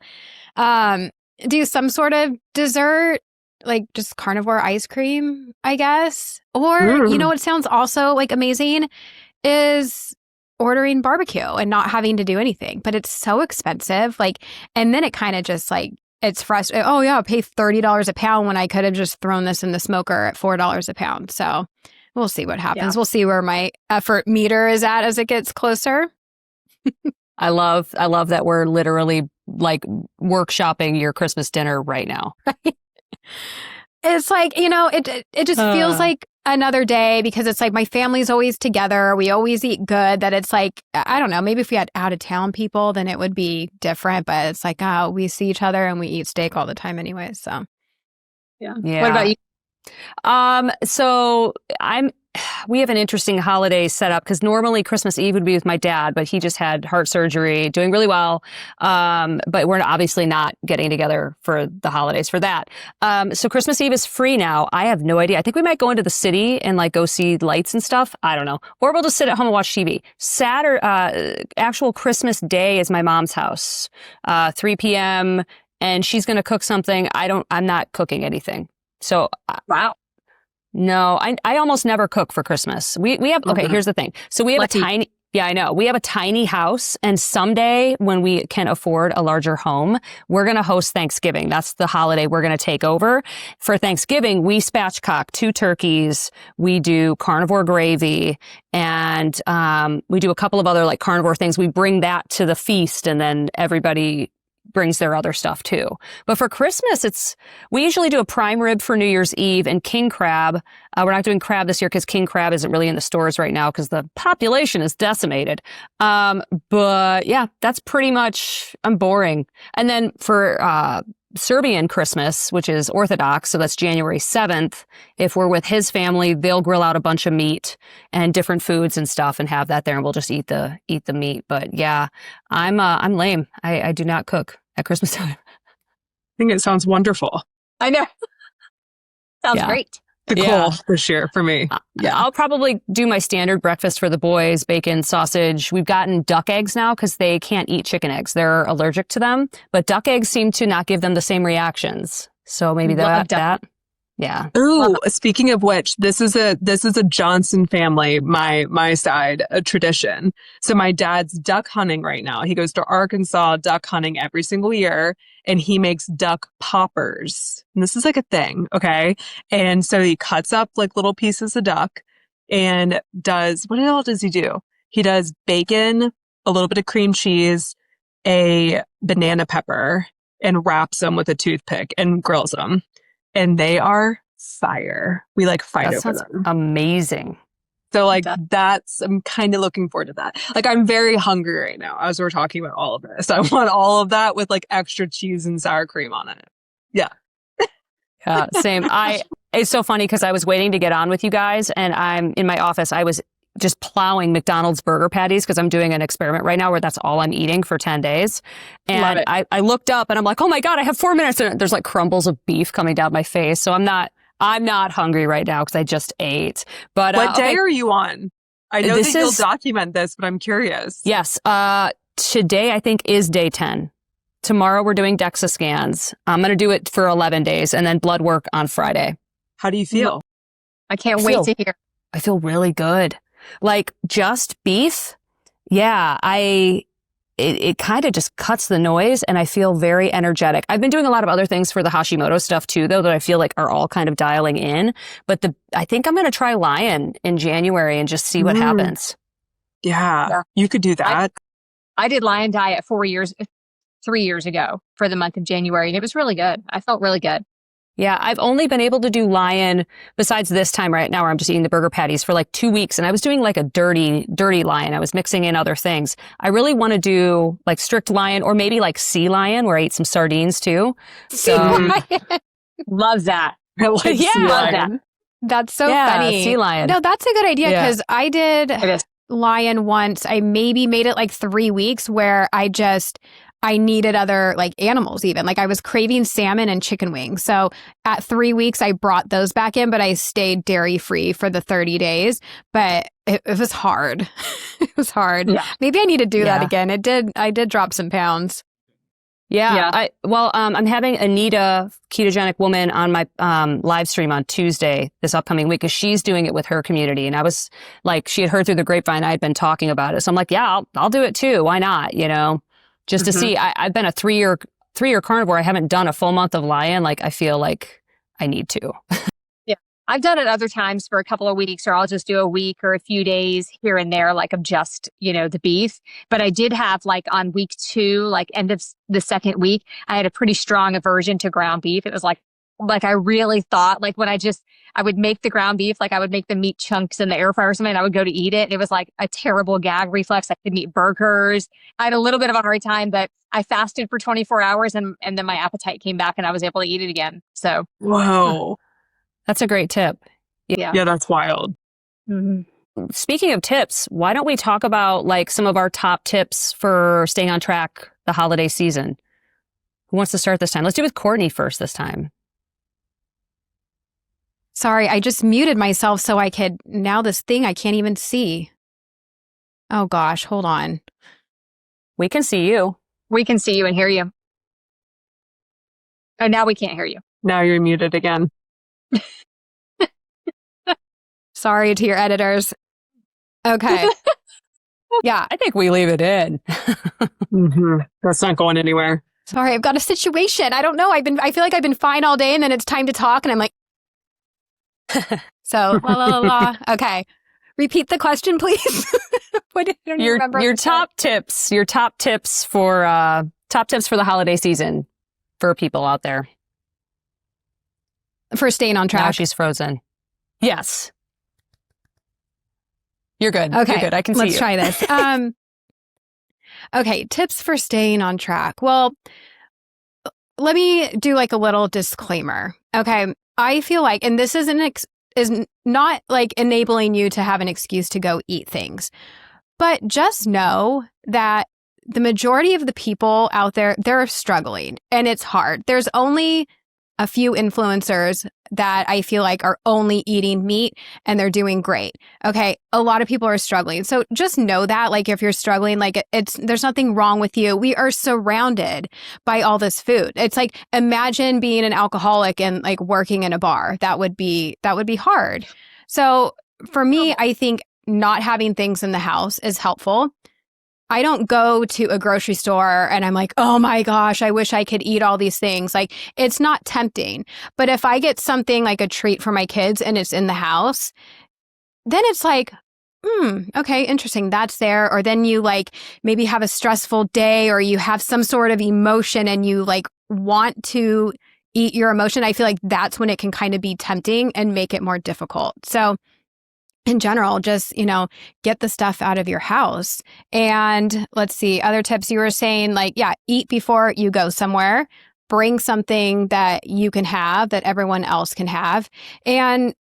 Speaker 4: Do some sort of dessert, like just carnivore ice cream, I guess. Or, what sounds also like amazing is ordering barbecue and not having to do anything. But it's so expensive. Like, and then it kind of just like, it's frustrating. Oh yeah, I'll pay $30 a pound when I could have just thrown this in the smoker at $4 a pound. So we'll see what happens. Yeah. We'll see where my effort meter is at as it gets closer.
Speaker 1: I love that we're literally like workshopping your Christmas dinner right now.
Speaker 4: It's like, it just feels like another day because it's like my family's always together. We always eat good. That it's like, I don't know, maybe if we had out of town people, then it would be different. But it's like, we see each other and we eat steak all the time anyway. So,
Speaker 2: yeah. What about you?
Speaker 1: So I'm we have an interesting holiday set up because normally Christmas Eve would be with my dad, but he just had heart surgery, doing really well. But we're obviously not getting together for the holidays for that. So Christmas Eve is free now. I have no idea. I think we might go into the city and like go see lights and stuff. I don't know. Or we'll just sit at home and watch TV. Actual Christmas Day is my mom's house, 3 p.m. and she's going to cook something. I'm not cooking anything. So
Speaker 2: wow.
Speaker 1: No, I almost never cook for Christmas. We have, okay, here's the thing. So we have I know. We have a tiny house, and someday when we can afford a larger home, we're going to host Thanksgiving. That's the holiday we're going to take over. For Thanksgiving, we spatchcock 2 turkeys. We do carnivore gravy, and we do a couple of other like carnivore things. We bring that to the feast, and then everybody brings their other stuff too. But for Christmas, we usually do a prime rib for New Year's Eve and king crab. We're not doing crab this year because king crab isn't really in the stores right now because the population is decimated. But yeah, that's pretty much, I'm boring. And then for Serbian Christmas, which is Orthodox, so that's January 7th, if we're with his family, they'll grill out a bunch of meat and different foods and stuff and have that there, and we'll just eat the meat. But yeah, I'm lame. I do not cook at Christmas time.
Speaker 3: I think it sounds wonderful.
Speaker 2: I know. Sounds great.
Speaker 3: The goal this year for me.
Speaker 1: I'll probably do my standard breakfast for the boys, bacon, sausage. We've gotten duck eggs now because they can't eat chicken eggs. They're allergic to them, but duck eggs seem to not give them the same reactions. So maybe that. Yeah.
Speaker 3: Ooh, speaking of which, this is a Johnson family, my side, a tradition. So my dad's duck hunting right now. He goes to Arkansas duck hunting every single year, and he makes duck poppers. And this is like a thing, okay? And so he cuts up like little pieces of duck and what all does he do? He does bacon, a little bit of cream cheese, a banana pepper, and wraps them with a toothpick and grills them. And they are fire. We like fight over them.
Speaker 1: Amazing.
Speaker 3: So like I'm kind of looking forward to that. Like I'm very hungry right now as we're talking about all of this. I want all of that with like extra cheese and sour cream on it. Yeah.
Speaker 1: Yeah, same. It's so funny because I was waiting to get on with you guys, and I'm in my office. I was just plowing McDonald's burger patties because I'm doing an experiment right now where that's all I'm eating for 10 days. And I looked up and I'm like, oh my God, I have 4 minutes. And there's like crumbles of beef coming down my face. So I'm not hungry right now because I just ate. But
Speaker 3: what day are you on? I know that you'll document this, but I'm curious.
Speaker 1: Yes. Today I think is day 10. Tomorrow we're doing DEXA scans. I'm going to do it for 11 days and then blood work on Friday.
Speaker 3: How do you feel?
Speaker 2: I can't wait to hear.
Speaker 1: I feel really good. Like just beef. Yeah. It kind of just cuts the noise and I feel very energetic. I've been doing a lot of other things for the Hashimoto stuff too, though, that I feel like are all kind of dialing in. But I think I'm going to try Lion in January and just see what happens.
Speaker 3: Yeah, you could do that.
Speaker 2: I did Lion diet 3 years ago for the month of January, and it was really good. I felt really good.
Speaker 1: Yeah, I've only been able to do Lion besides this time right now where I'm just eating the burger patties for like 2 weeks. And I was doing like a dirty Lion. I was mixing in other things. I really want to do like strict Lion or maybe like sea lion where I ate some sardines too. So
Speaker 2: love that.
Speaker 3: Love that.
Speaker 4: That's so funny.
Speaker 1: Sea lion.
Speaker 4: No, that's a good idea because I did Lion once. I maybe made it like 3 weeks where I needed other like animals even. Like I was craving salmon and chicken wings. So at 3 weeks, I brought those back in, but I stayed dairy free for the 30 days. But it was hard. It was hard. Yeah. Maybe I need to do that again. I did drop some pounds.
Speaker 1: Yeah. I'm having Anita, ketogenic woman, on my live stream on Tuesday this upcoming week because she's doing it with her community. And I was like, she had heard through the grapevine I had been talking about it. So I'm like, yeah, I'll do it too. Why not? You know? Just to see, I've been a 3-year carnivore. I haven't done a full month of Lion. Like, I feel like I need to.
Speaker 2: Yeah. I've done it other times for a couple of weeks, or I'll just do a week or a few days here and there, like of just, the beef. But I did have like on week 2, like end of the second week, I had a pretty strong aversion to ground beef. It was like I really thought like when I would make the ground beef, like I would make the meat chunks in the air fryer or something, and I would go to eat it. It was like a terrible gag reflex. I couldn't eat burgers. I had a little bit of a hard time, but I fasted for 24 hours and then my appetite came back and I was able to eat it again. So.
Speaker 3: Whoa.
Speaker 1: That's a great tip.
Speaker 3: Yeah, that's wild.
Speaker 1: Speaking of tips, why don't we talk about like some of our top tips for staying on track the holiday season? Who wants to start this time? Let's do it with Courtney first this time.
Speaker 4: Sorry, I just muted myself so I could, now this thing I can't even see. Oh gosh, hold on.
Speaker 1: We can see you.
Speaker 2: We can see you and hear you. Oh, now we can't hear you.
Speaker 3: Now you're muted again.
Speaker 4: Sorry to your editors. Okay. Yeah.
Speaker 1: I think we leave it in.
Speaker 3: That's not going anywhere.
Speaker 4: Sorry, I've got a situation. I don't know. I feel like I've been fine all day and then it's time to talk and I'm like, so la la la la. Okay. Repeat the question, please. I don't even remember.
Speaker 1: Your top tips for the holiday season for people out there.
Speaker 4: For staying on track.
Speaker 1: Now she's frozen. Yes. You're good.
Speaker 4: Okay.
Speaker 1: You're good. I can see you.
Speaker 4: Let's try this. Okay. Tips for staying on track. Well, let me do like a little disclaimer. Okay. I feel like, and this is not like enabling you to have an excuse to go eat things, but just know that the majority of the people out there, they're struggling and it's hard. There's only a few influencers that I feel like are only eating meat and they're doing great. Okay. A lot of people are struggling. So just know that, like, if you're struggling, like there's nothing wrong with you. We are surrounded by all this food. It's like, imagine being an alcoholic and like working in a bar. That would be hard. So for me, I think not having things in the house is helpful. I don't go to a grocery store and I'm like, oh my gosh, I wish I could eat all these things. Like, it's not tempting. But if I get something like a treat for my kids and it's in the house, then it's like, okay, interesting. That's there. Or then you like maybe have a stressful day or you have some sort of emotion and you like want to eat your emotion. I feel like that's when it can kind of be tempting and make it more difficult. So in general, just, get the stuff out of your house. And let's see, other tips you were saying, like, yeah, eat before you go somewhere, bring something that you can have, that everyone else can have. And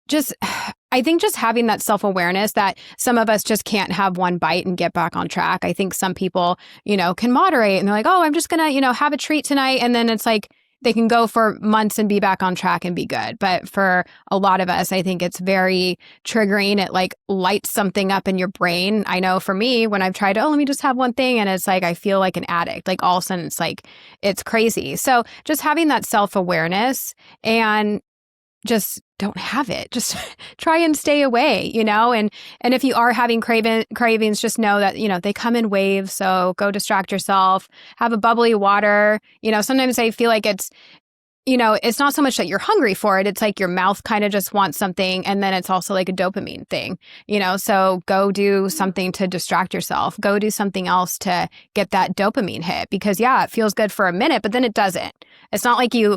Speaker 4: I think just having that self-awareness that some of us just can't have one bite and get back on track. I think some people, can moderate and they're like, oh, I'm just going to, have a treat tonight. And then it's like, they can go for months and be back on track and be good. But for a lot of us, I think it's very triggering. It like lights something up in your brain. I know for me, when I've tried, let me just have one thing. And it's like, I feel like an addict. Like all of a sudden it's like, it's crazy. So just having that self-awareness and just don't have it. Just try and stay away, and if you are having cravings, just know that, they come in waves. So go distract yourself, have a bubbly water. Sometimes I feel like it's not so much that you're hungry for it. It's like your mouth kind of just wants something. And then it's also like a dopamine thing, so go do something to distract yourself. Go do something else to get that dopamine hit because it feels good for a minute, but then it doesn't. It's not like you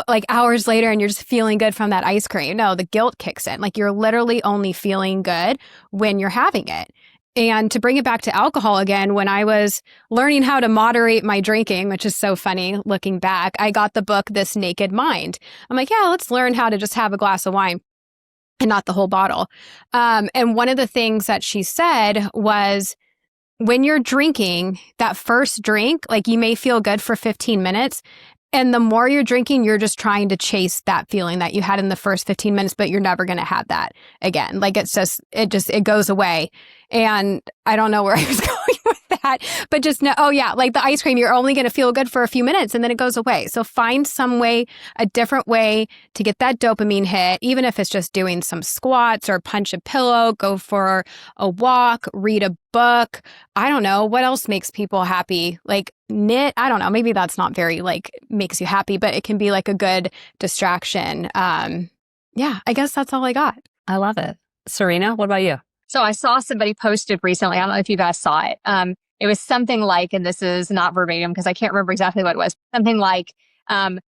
Speaker 4: like hours later and you're just feeling good from that ice cream. No, the guilt kicks in. Like you're literally only feeling good when you're having it. And to bring it back to alcohol again, when I was learning how to moderate my drinking, which is so funny looking back, I got the book, This Naked Mind. I'm like, let's learn how to just have a glass of wine and not the whole bottle. And one of the things that she said was, when you're drinking that first drink, like you may feel good for 15 minutes. And the more you're drinking, you're just trying to chase that feeling that you had in the first 15 minutes, but you're never going to have that again. Like it goes away. And I don't know where I was going with that, but just know, like the ice cream, you're only going to feel good for a few minutes and then it goes away. So find a different way to get that dopamine hit, even if it's just doing some squats or punch a pillow, go for a walk, read a book. I don't know. What else makes people happy? Like knit. I don't know. Maybe that's not very like makes you happy, but it can be like a good distraction. I guess that's all I got.
Speaker 1: I love it. Serena, what about you?
Speaker 2: So I saw somebody posted recently. I don't know if you guys saw it. It was something like, and this is not verbatim because I can't remember exactly what it was. Something like,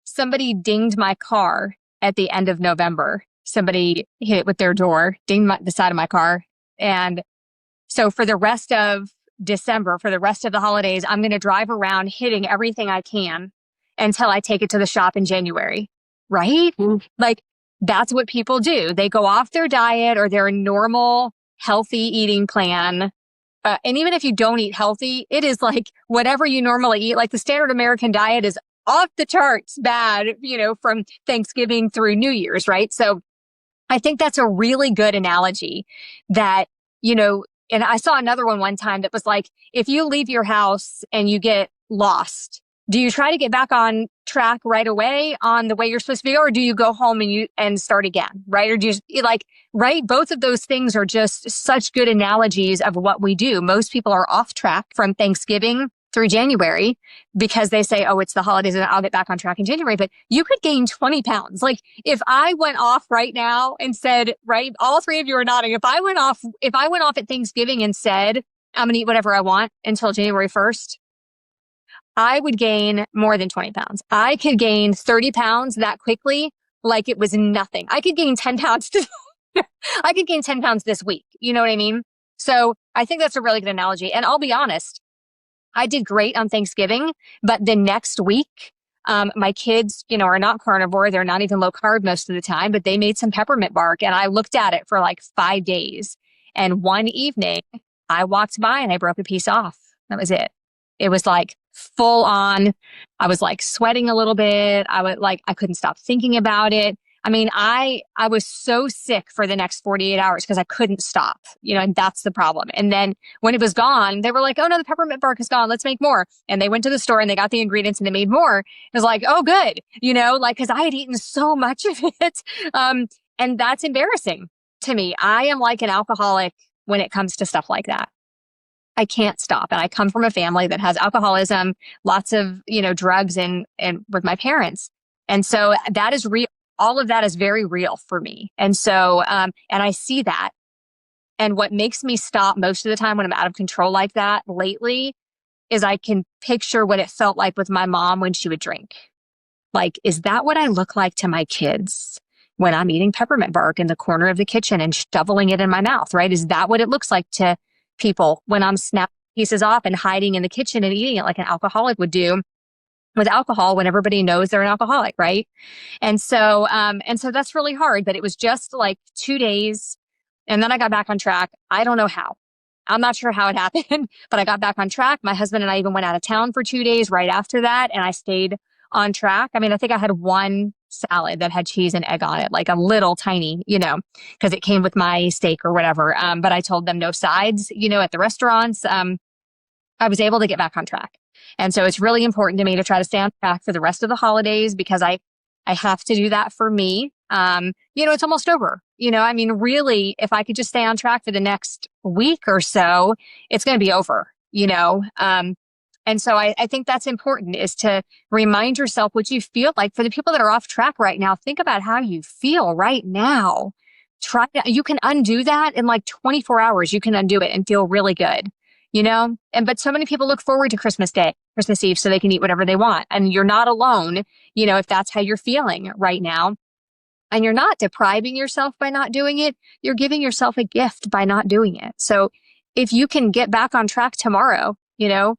Speaker 2: somebody dinged my car at the end of November. Somebody hit it with their door, dinged the side of my car. And so for the rest of December, for the rest of the holidays, I'm going to drive around hitting everything I can until I take it to the shop in January. Right? Mm-hmm. Like that's what people do. They go off their diet or their normal healthy eating plan. And even if you don't eat healthy, it is like whatever you normally eat, like the standard American diet is off the charts bad, from Thanksgiving through New Year's, right? So I think that's a really good analogy that, and I saw another one time that was like, if you leave your house and you get lost, do you try to get back on track right away on the way you're supposed to be, or do you go home and start again, right? Or do you right? Both of those things are just such good analogies of what we do. Most people are off track from Thanksgiving through January because they say, oh, it's the holidays and I'll get back on track in January. But you could gain 20 pounds. Like if I went off right now and said, right, all three of you are nodding. If I went off at Thanksgiving and said, I'm going to eat whatever I want until January 1st, I would gain more than 20 pounds. I could gain 30 pounds that quickly, like it was nothing. I could gain 10 pounds. I could gain 10 pounds this week. You know what I mean? So I think that's a really good analogy. And I'll be honest, I did great on Thanksgiving, but the next week, my kids, are not carnivore. They're not even low carb most of the time, but they made some peppermint bark and I looked at it for like 5 days. And one evening I walked by and I broke a piece off. That was it. It was like full on. I was like sweating a little bit. I couldn't stop thinking about it. I mean, I was so sick for the next 48 hours because I couldn't stop, and that's the problem. And then when it was gone, they were like, oh no, the peppermint bark is gone. Let's make more. And they went to the store and they got the ingredients and they made more. It was like, oh good, cause I had eaten so much of it. And that's embarrassing to me. I am like an alcoholic when it comes to stuff like that. I can't stop. And I come from a family that has alcoholism, lots of, drugs and with my parents. And so that is real. All of that is very real for me. And so, and I see that. And what makes me stop most of the time when I'm out of control like that lately is I can picture what it felt like with my mom when she would drink. Like, is that what I look like to my kids when I'm eating peppermint bark in the corner of the kitchen and shoveling it in my mouth, right? Is that what it looks like to people when I'm snapping pieces off and hiding in the kitchen and eating it like an alcoholic would do with alcohol when everybody knows they're an alcoholic, right? And so that's really hard, but it was just like 2 days and then I got back on track. I don't know how. I'm not sure how it happened, but I got back on track. My husband and I even went out of town for 2 days right after that. And I stayed on track. I mean, I think I had one salad that had cheese and egg on it, like a little tiny, because it came with my steak or whatever. But I told them no sides, at the restaurants. I was able to get back on track. And so it's really important to me to try to stay on track for the rest of the holidays because I have to do that for me. It's almost over. I mean, really, if I could just stay on track for the next week or so, it's going to be over, And so I think that's important is to remind yourself what you feel like. For the people that are off track right now, think about how you feel right now. You can undo that in like 24 hours. You can undo it and feel really good. But so many people look forward to Christmas Day, Christmas Eve, so they can eat whatever they want. And you're not alone, if that's how you're feeling right now. And you're not depriving yourself by not doing it. You're giving yourself a gift by not doing it. So if you can get back on track tomorrow, the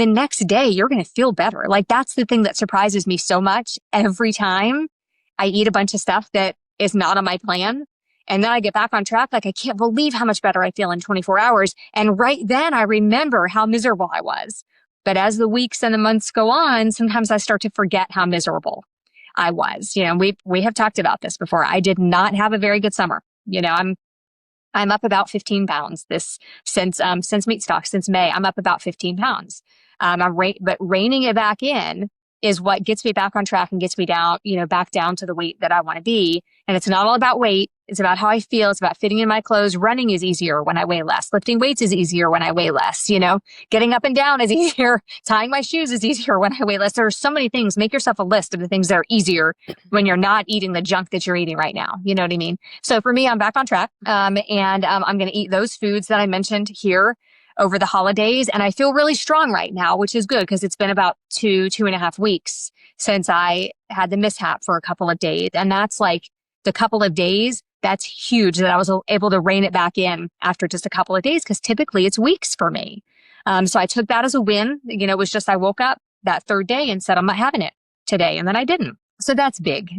Speaker 2: next day you're going to feel better. Like that's the thing that surprises me so much every time I eat a bunch of stuff that is not on my plan. And then I get back on track. Like I can't believe how much better I feel in 24 hours. And right then I remember how miserable I was. But as the weeks and the months go on, sometimes I start to forget how miserable I was. We have talked about this before. I did not have a very good summer. I'm up about 15 pounds since meat stock, since May. I'm up about 15 pounds. But reining it back in is what gets me back on track and gets me down, back down to the weight that I want to be. And it's not all about weight. It's about how I feel. It's about fitting in my clothes. Running is easier when I weigh less. Lifting weights is easier when I weigh less. Getting up and down is easier. Tying my shoes is easier when I weigh less. There are so many things. Make yourself a list of the things that are easier when you're not eating the junk that you're eating right now. You know what I mean? So for me, I'm back on track. I'm going to eat those foods that I mentioned here over the holidays. And I feel really strong right now, which is good because it's been about 2.5 weeks since I had the mishap for a couple of days. And that's like the couple of days, that's huge that I was able to rein it back in after just a couple of days because typically it's weeks for me. So I took that as a win. It was just I woke up that third day and said, I'm not having it today. And then I didn't. So that's big.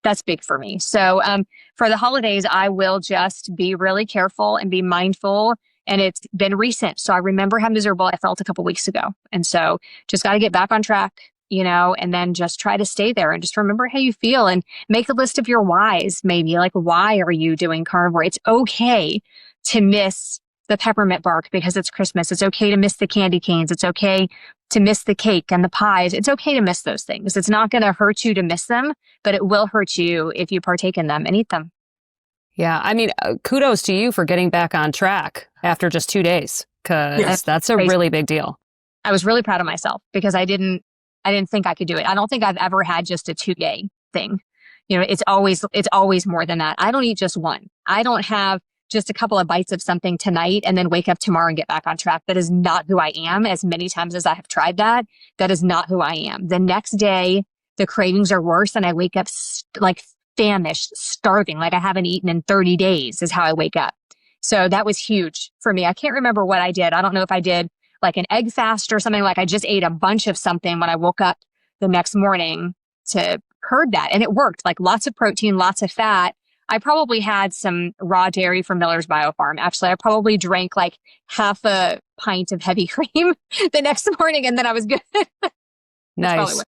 Speaker 2: That's big for me. So for the holidays, I will just be really careful and be mindful. And it's been recent. So I remember how miserable I felt a couple weeks ago. And so just got to get back on track, and then just try to stay there and just remember how you feel and make a list of your whys, maybe like, why are you doing carnivore? It's okay to miss the peppermint bark because it's Christmas. It's okay to miss the candy canes. It's okay to miss the cake and the pies. It's okay to miss those things. It's not going to hurt you to miss them, but it will hurt you if you partake in them and eat them.
Speaker 1: Yeah. I mean, kudos to you for getting back on track after just 2 days, because that's a really big deal.
Speaker 2: I was really proud of myself because I didn't think I could do it. I don't think I've ever had just a 2-day thing. It's always more than that. I don't eat just one. I don't have just a couple of bites of something tonight and then wake up tomorrow and get back on track. That is not who I am. As many times as I have tried that, that is not who I am. The next day, the cravings are worse and I wake up like famished, starving, like I haven't eaten in 30 days is how I wake up. So that was huge for me. I can't remember what I did. I don't know if I did like an egg fast or something, like I just ate a bunch of something when I woke up the next morning to curb that. And it worked, like lots of protein, lots of fat. I probably had some raw dairy from Miller's Biofarm. Actually, I probably drank like half a pint of heavy cream the next morning and then I was good.
Speaker 1: Nice.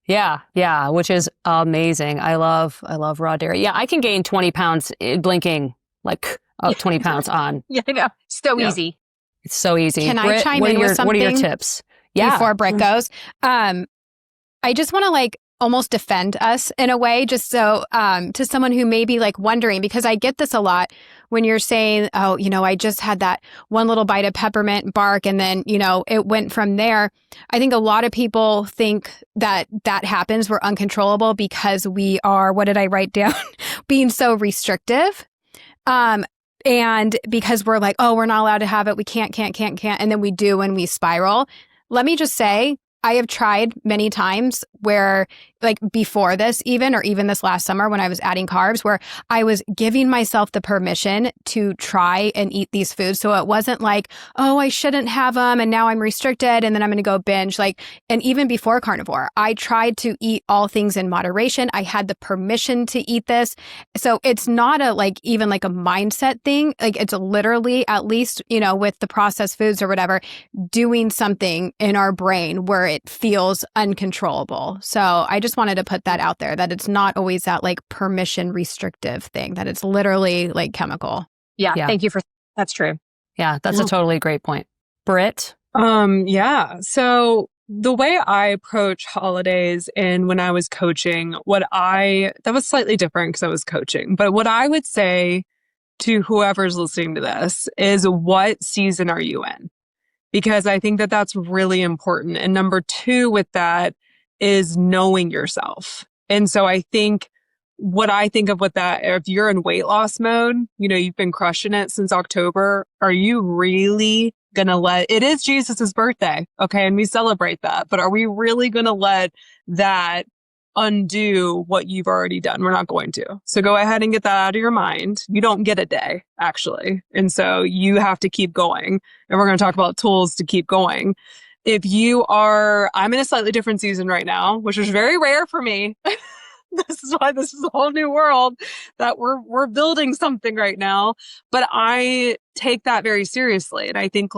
Speaker 1: Yeah, which is amazing. I love raw dairy. Yeah, I can gain 20 pounds blinking, like 20 pounds on.
Speaker 2: Yeah, I know. So easy.
Speaker 1: It's so easy.
Speaker 4: Can
Speaker 1: Britt,
Speaker 4: I chime in with something?
Speaker 1: What are your tips? Yeah.
Speaker 4: Before Britt goes. I just want to like almost defend us in a way, just so to someone who may be like wondering, because I get this a lot when you're saying, oh, I just had that one little bite of peppermint bark and then, it went from there. I think a lot of people think that happens. We're uncontrollable because we are, what did I write down? Being so restrictive. And because we're like, oh, we're not allowed to have it. We can't. And then we do and we spiral. Let me just say, I have tried many times where, like before this even, or even this last summer when I was adding carbs, where I was giving myself the permission to try and eat these foods. So it wasn't like, oh, I shouldn't have them and now I'm restricted and then I'm going to go binge. And even before carnivore, I tried to eat all things in moderation. I had the permission to eat this. So it's not even a mindset thing. Like it's literally, at least, with the processed foods or whatever, doing something in our brain where it feels uncontrollable. So I just wanted to put that out there, that it's not always that like permission restrictive thing, that it's literally like chemical.
Speaker 2: Yeah. Thank you that's true.
Speaker 1: Yeah, that's a totally great point. Britt?
Speaker 3: Yeah. So the way I approach holidays and when I was coaching, that was slightly different because I was coaching, but what I would say to whoever's listening to this is, what season are you in? Because I think that that's really important. And number 2 with that is knowing yourself. And so I think what I think of with that, if you're in weight loss mode, you've been crushing it since October, are you really going to it is Jesus's birthday, okay? And we celebrate that, but are we really going to let that undo what you've already done? We're not going to. So go ahead and get that out of your mind. You don't get a day, actually. And so you have to keep going. And we're going to talk about tools to keep going. If I'm in a slightly different season right now, which is very rare for me. This is why this is a whole new world that we're building something right now. But I take that very seriously. And I think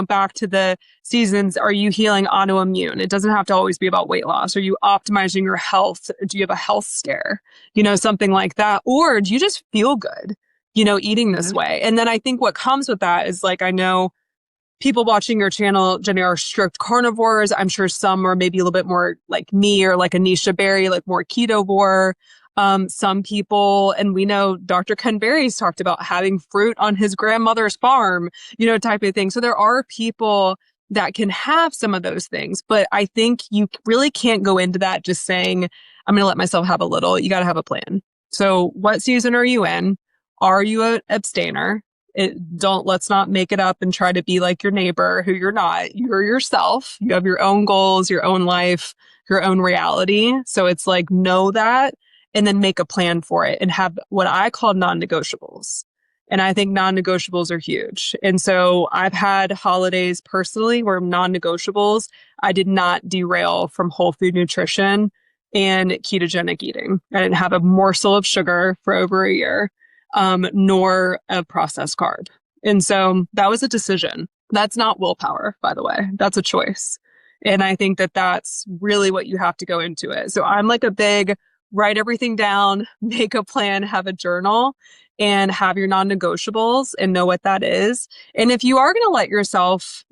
Speaker 3: back to the seasons, are you healing autoimmune? It doesn't have to always be about weight loss. Are you optimizing your health? Do you have a health scare? Something like that. Or do you just feel good, eating this way? And then I think what comes with that is I know people watching your channel, Jenny, are strict carnivores. I'm sure some are maybe a little bit more like me or like Anisha Berry, like more ketovore. Some people, and we know Dr. Ken Berry's talked about having fruit on his grandmother's farm, type of thing. So there are people that can have some of those things, but I think you really can't go into that just saying, I'm going to let myself have a little. You got to have a plan. So what season are you in? Are you an abstainer? Let's not make it up and try to be like your neighbor who you're not. You're yourself. You have your own goals, your own life, your own reality. So it's know that and then make a plan for it and have what I call non-negotiables. And I think non-negotiables are huge. And so I've had holidays personally where non-negotiables, I did not derail from whole food nutrition and ketogenic eating. I didn't have a morsel of sugar for over a year, nor a processed carb. And so that was a decision. That's not willpower, by the way. That's a choice. And I think that that's really what you have to go into it. So I'm like a big write everything down, make a plan, have a journal, and have your non-negotiables and know what that is. And if you are going to let yourself,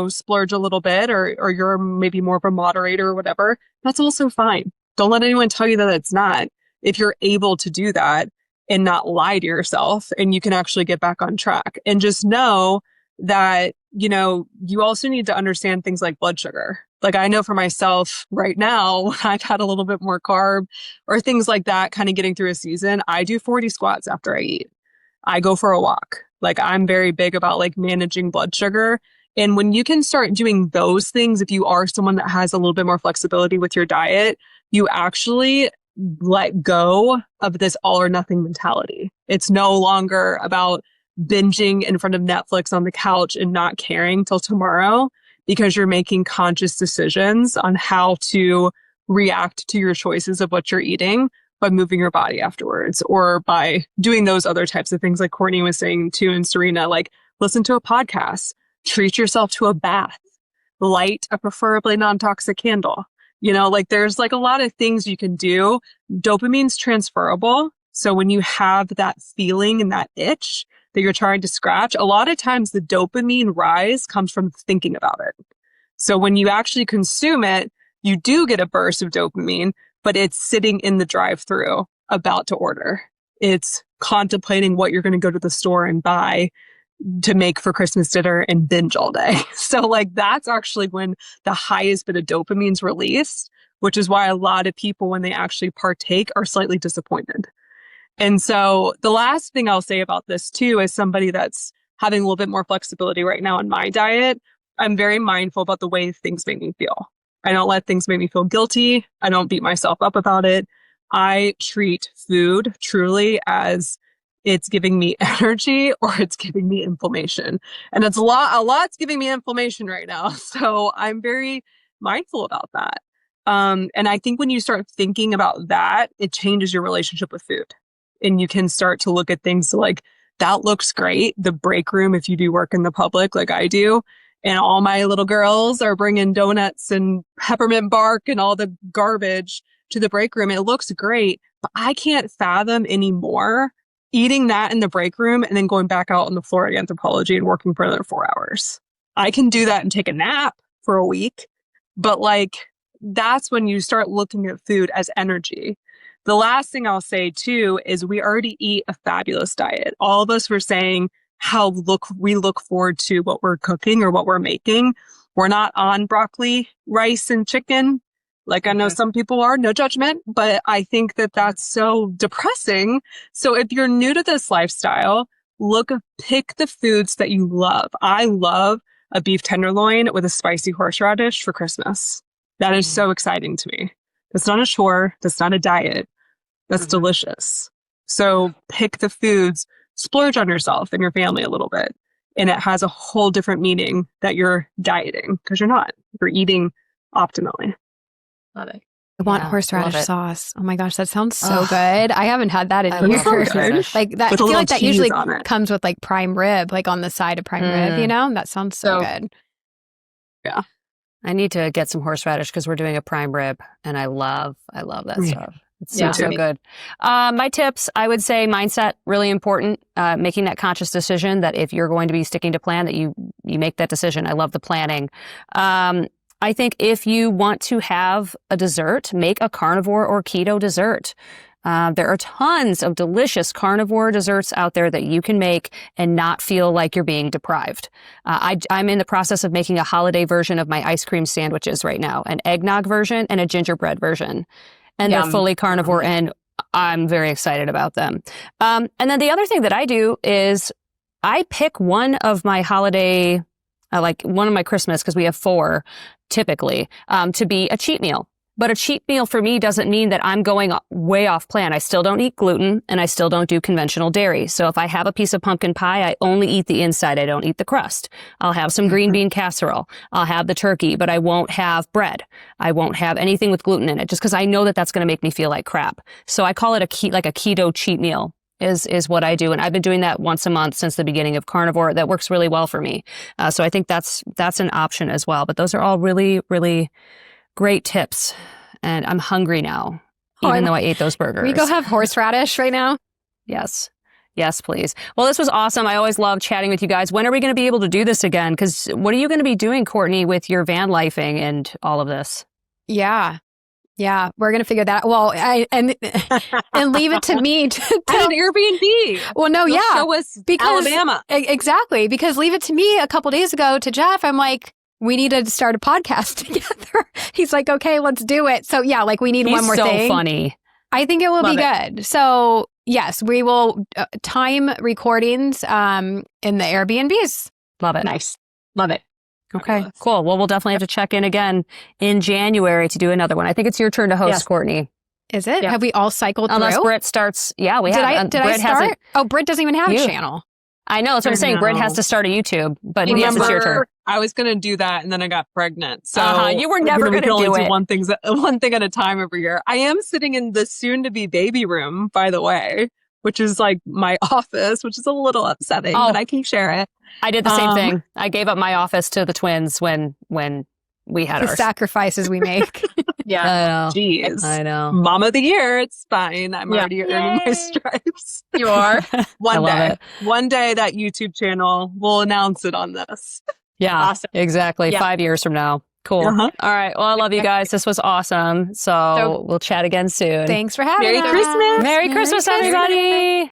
Speaker 3: splurge a little bit or you're maybe more of a moderator or whatever, that's also fine. Don't let anyone tell you that it's not. If you're able to do that and not lie to yourself and you can actually get back on track, and just know that, you also need to understand things like blood sugar. Like I know for myself right now, when I've had a little bit more carb or things like that, kind of getting through a season, I do 40 squats after I eat. I go for a walk. Like I'm very big about like managing blood sugar. And when you can start doing those things, if you are someone that has a little bit more flexibility with your diet, you actually let go of this all or nothing mentality. It's no longer about binging in front of Netflix on the couch and not caring till tomorrow, because you're making conscious decisions on how to react to your choices of what you're eating by moving your body afterwards, or by doing those other types of things like Courtney was saying too, and Serena, like listen to a podcast, treat yourself to a bath, light a preferably non-toxic candle. Like there's like a lot of things you can do. Dopamine's transferable. So when you have that feeling and that itch that you're trying to scratch, a lot of times the dopamine rise comes from thinking about it. So when you actually consume it, you do get a burst of dopamine, but it's sitting in the drive-thru about to order. It's contemplating what you're going to go to the store and buy to make for Christmas dinner and binge all day. So like that's actually when the highest bit of dopamine's released, which is why a lot of people, when they actually partake, are slightly disappointed. And so the last thing I'll say about this too, is somebody that's having a little bit more flexibility right now in my diet, I'm very mindful about the way things make me feel. I don't let things make me feel guilty. I don't beat myself up about it. I treat food truly as it's giving me energy or it's giving me inflammation. And it's a lot's giving me inflammation right now. So I'm very mindful about that. And I think when you start thinking about that, it changes your relationship with food. And you can start to look at things like, that looks great. The break room, if you do work in the public like I do, and all my little girls are bringing donuts and peppermint bark and all the garbage to the break room. It looks great, but I can't fathom anymore eating that in the break room and then going back out on the floor at Anthropology and working for another 4 hours. I can do that and take a nap for a week, but like that's when you start looking at food as energy. The last thing I'll say too is we already eat a fabulous diet. All of us were saying how we look forward to what we're cooking or what we're making. We're not on broccoli, rice, and chicken. Like I know some people are, no judgment, but I think that that's so depressing. So if you're new to this lifestyle, pick the foods that you love. I love a beef tenderloin with a spicy horseradish for Christmas. That is so exciting to me. That's not a chore. That's not a diet. That's delicious. So pick the foods, splurge on yourself and your family a little bit. And it has a whole different meaning that you're dieting, because you're not. You're eating optimally.
Speaker 2: Love it.
Speaker 4: I want horseradish sauce. Oh my gosh, that sounds so good. I haven't had that in years. Like that, I feel like that usually comes with like prime rib, like on the side of prime rib, That sounds so good.
Speaker 3: Yeah.
Speaker 1: I need to get some horseradish because we're doing a prime rib and I love that stuff. It's so good. My tips, I would say mindset, really important. Making that conscious decision that if you're going to be sticking to plan, that you make that decision. I love the planning. I think if you want to have a dessert, make a carnivore or keto dessert. There are tons of delicious carnivore desserts out there that you can make and not feel like you're being deprived. I'm in the process of making a holiday version of my ice cream sandwiches right now, an eggnog version and a gingerbread version. And they're fully carnivore, and I'm very excited about them. And then the other thing that I do is I pick one of my holiday, like one of my Christmas, because we have 4 typically, to be a cheat meal. But a cheat meal for me doesn't mean that I'm going way off plan. I still don't eat gluten and I still don't do conventional dairy. So if I have a piece of pumpkin pie, I only eat the inside. I don't eat the crust. I'll have some green bean casserole. I'll have the turkey, but I won't have bread. I won't have anything with gluten in it just because I know that that's going to make me feel like crap. So I call it a keto cheat meal is what I do. And I've been doing that once a month since the beginning of Carnivore. That works really well for me. So I think that's an option as well. But those are all really, really great tips. And I'm hungry now, even though I ate those burgers.
Speaker 4: We go have horseradish right now?
Speaker 1: Yes. Yes, please. Well, this was awesome. I always love chatting with you guys. When are we going to be able to do this again? Because what are you going to be doing, Courtney, with your van lifing and all of this?
Speaker 4: Yeah. Yeah, we're going to figure that out. Well, and leave it to me to
Speaker 3: tell an Airbnb.
Speaker 4: Well, no,
Speaker 3: You'll
Speaker 4: yeah.
Speaker 3: show us
Speaker 4: because,
Speaker 3: Alabama.
Speaker 4: Exactly. Because leave it to me a couple days ago to Jeff. I'm like, we need to start a podcast together. He's like, okay, let's do it. So yeah, like we need one more thing.
Speaker 1: He's so funny.
Speaker 4: I think it will be good. So yes, we will time recordings in the Airbnbs.
Speaker 1: Love it.
Speaker 2: Nice. Love it.
Speaker 1: Okay, cool. Well, we'll definitely have to check in again in January to do another one. I think it's your turn to host, Courtney.
Speaker 4: Is it? Yeah. Have we all cycled
Speaker 1: Unless
Speaker 4: through?
Speaker 1: Britt starts. Yeah, we have.
Speaker 4: Did I start? Oh, Britt doesn't even have a channel.
Speaker 1: I know. That's what I'm saying. Britt has to start a YouTube, but yes, it's your turn.
Speaker 3: I was going to do that and then I got pregnant. So
Speaker 1: you were never going to do it.
Speaker 3: One thing at a time over here. I am sitting in the soon to be baby room, by the way, which is like my office, which is a little upsetting, but I can share it.
Speaker 1: I did the same thing. I gave up my office to the twins when we had
Speaker 4: the sacrifices we make.
Speaker 1: Yeah. I know.
Speaker 3: Jeez.
Speaker 1: I know.
Speaker 3: Mom of the year. It's fine. I'm already earning my stripes.
Speaker 2: You are.
Speaker 3: One day that YouTube channel will announce it on this.
Speaker 1: Yeah. Awesome. Exactly. Yeah. 5 years from now. Cool. All right. Well, I love you guys. This was awesome. So we'll chat again soon.
Speaker 4: Thanks for having us.
Speaker 3: Merry Christmas.
Speaker 1: Merry Christmas, everybody.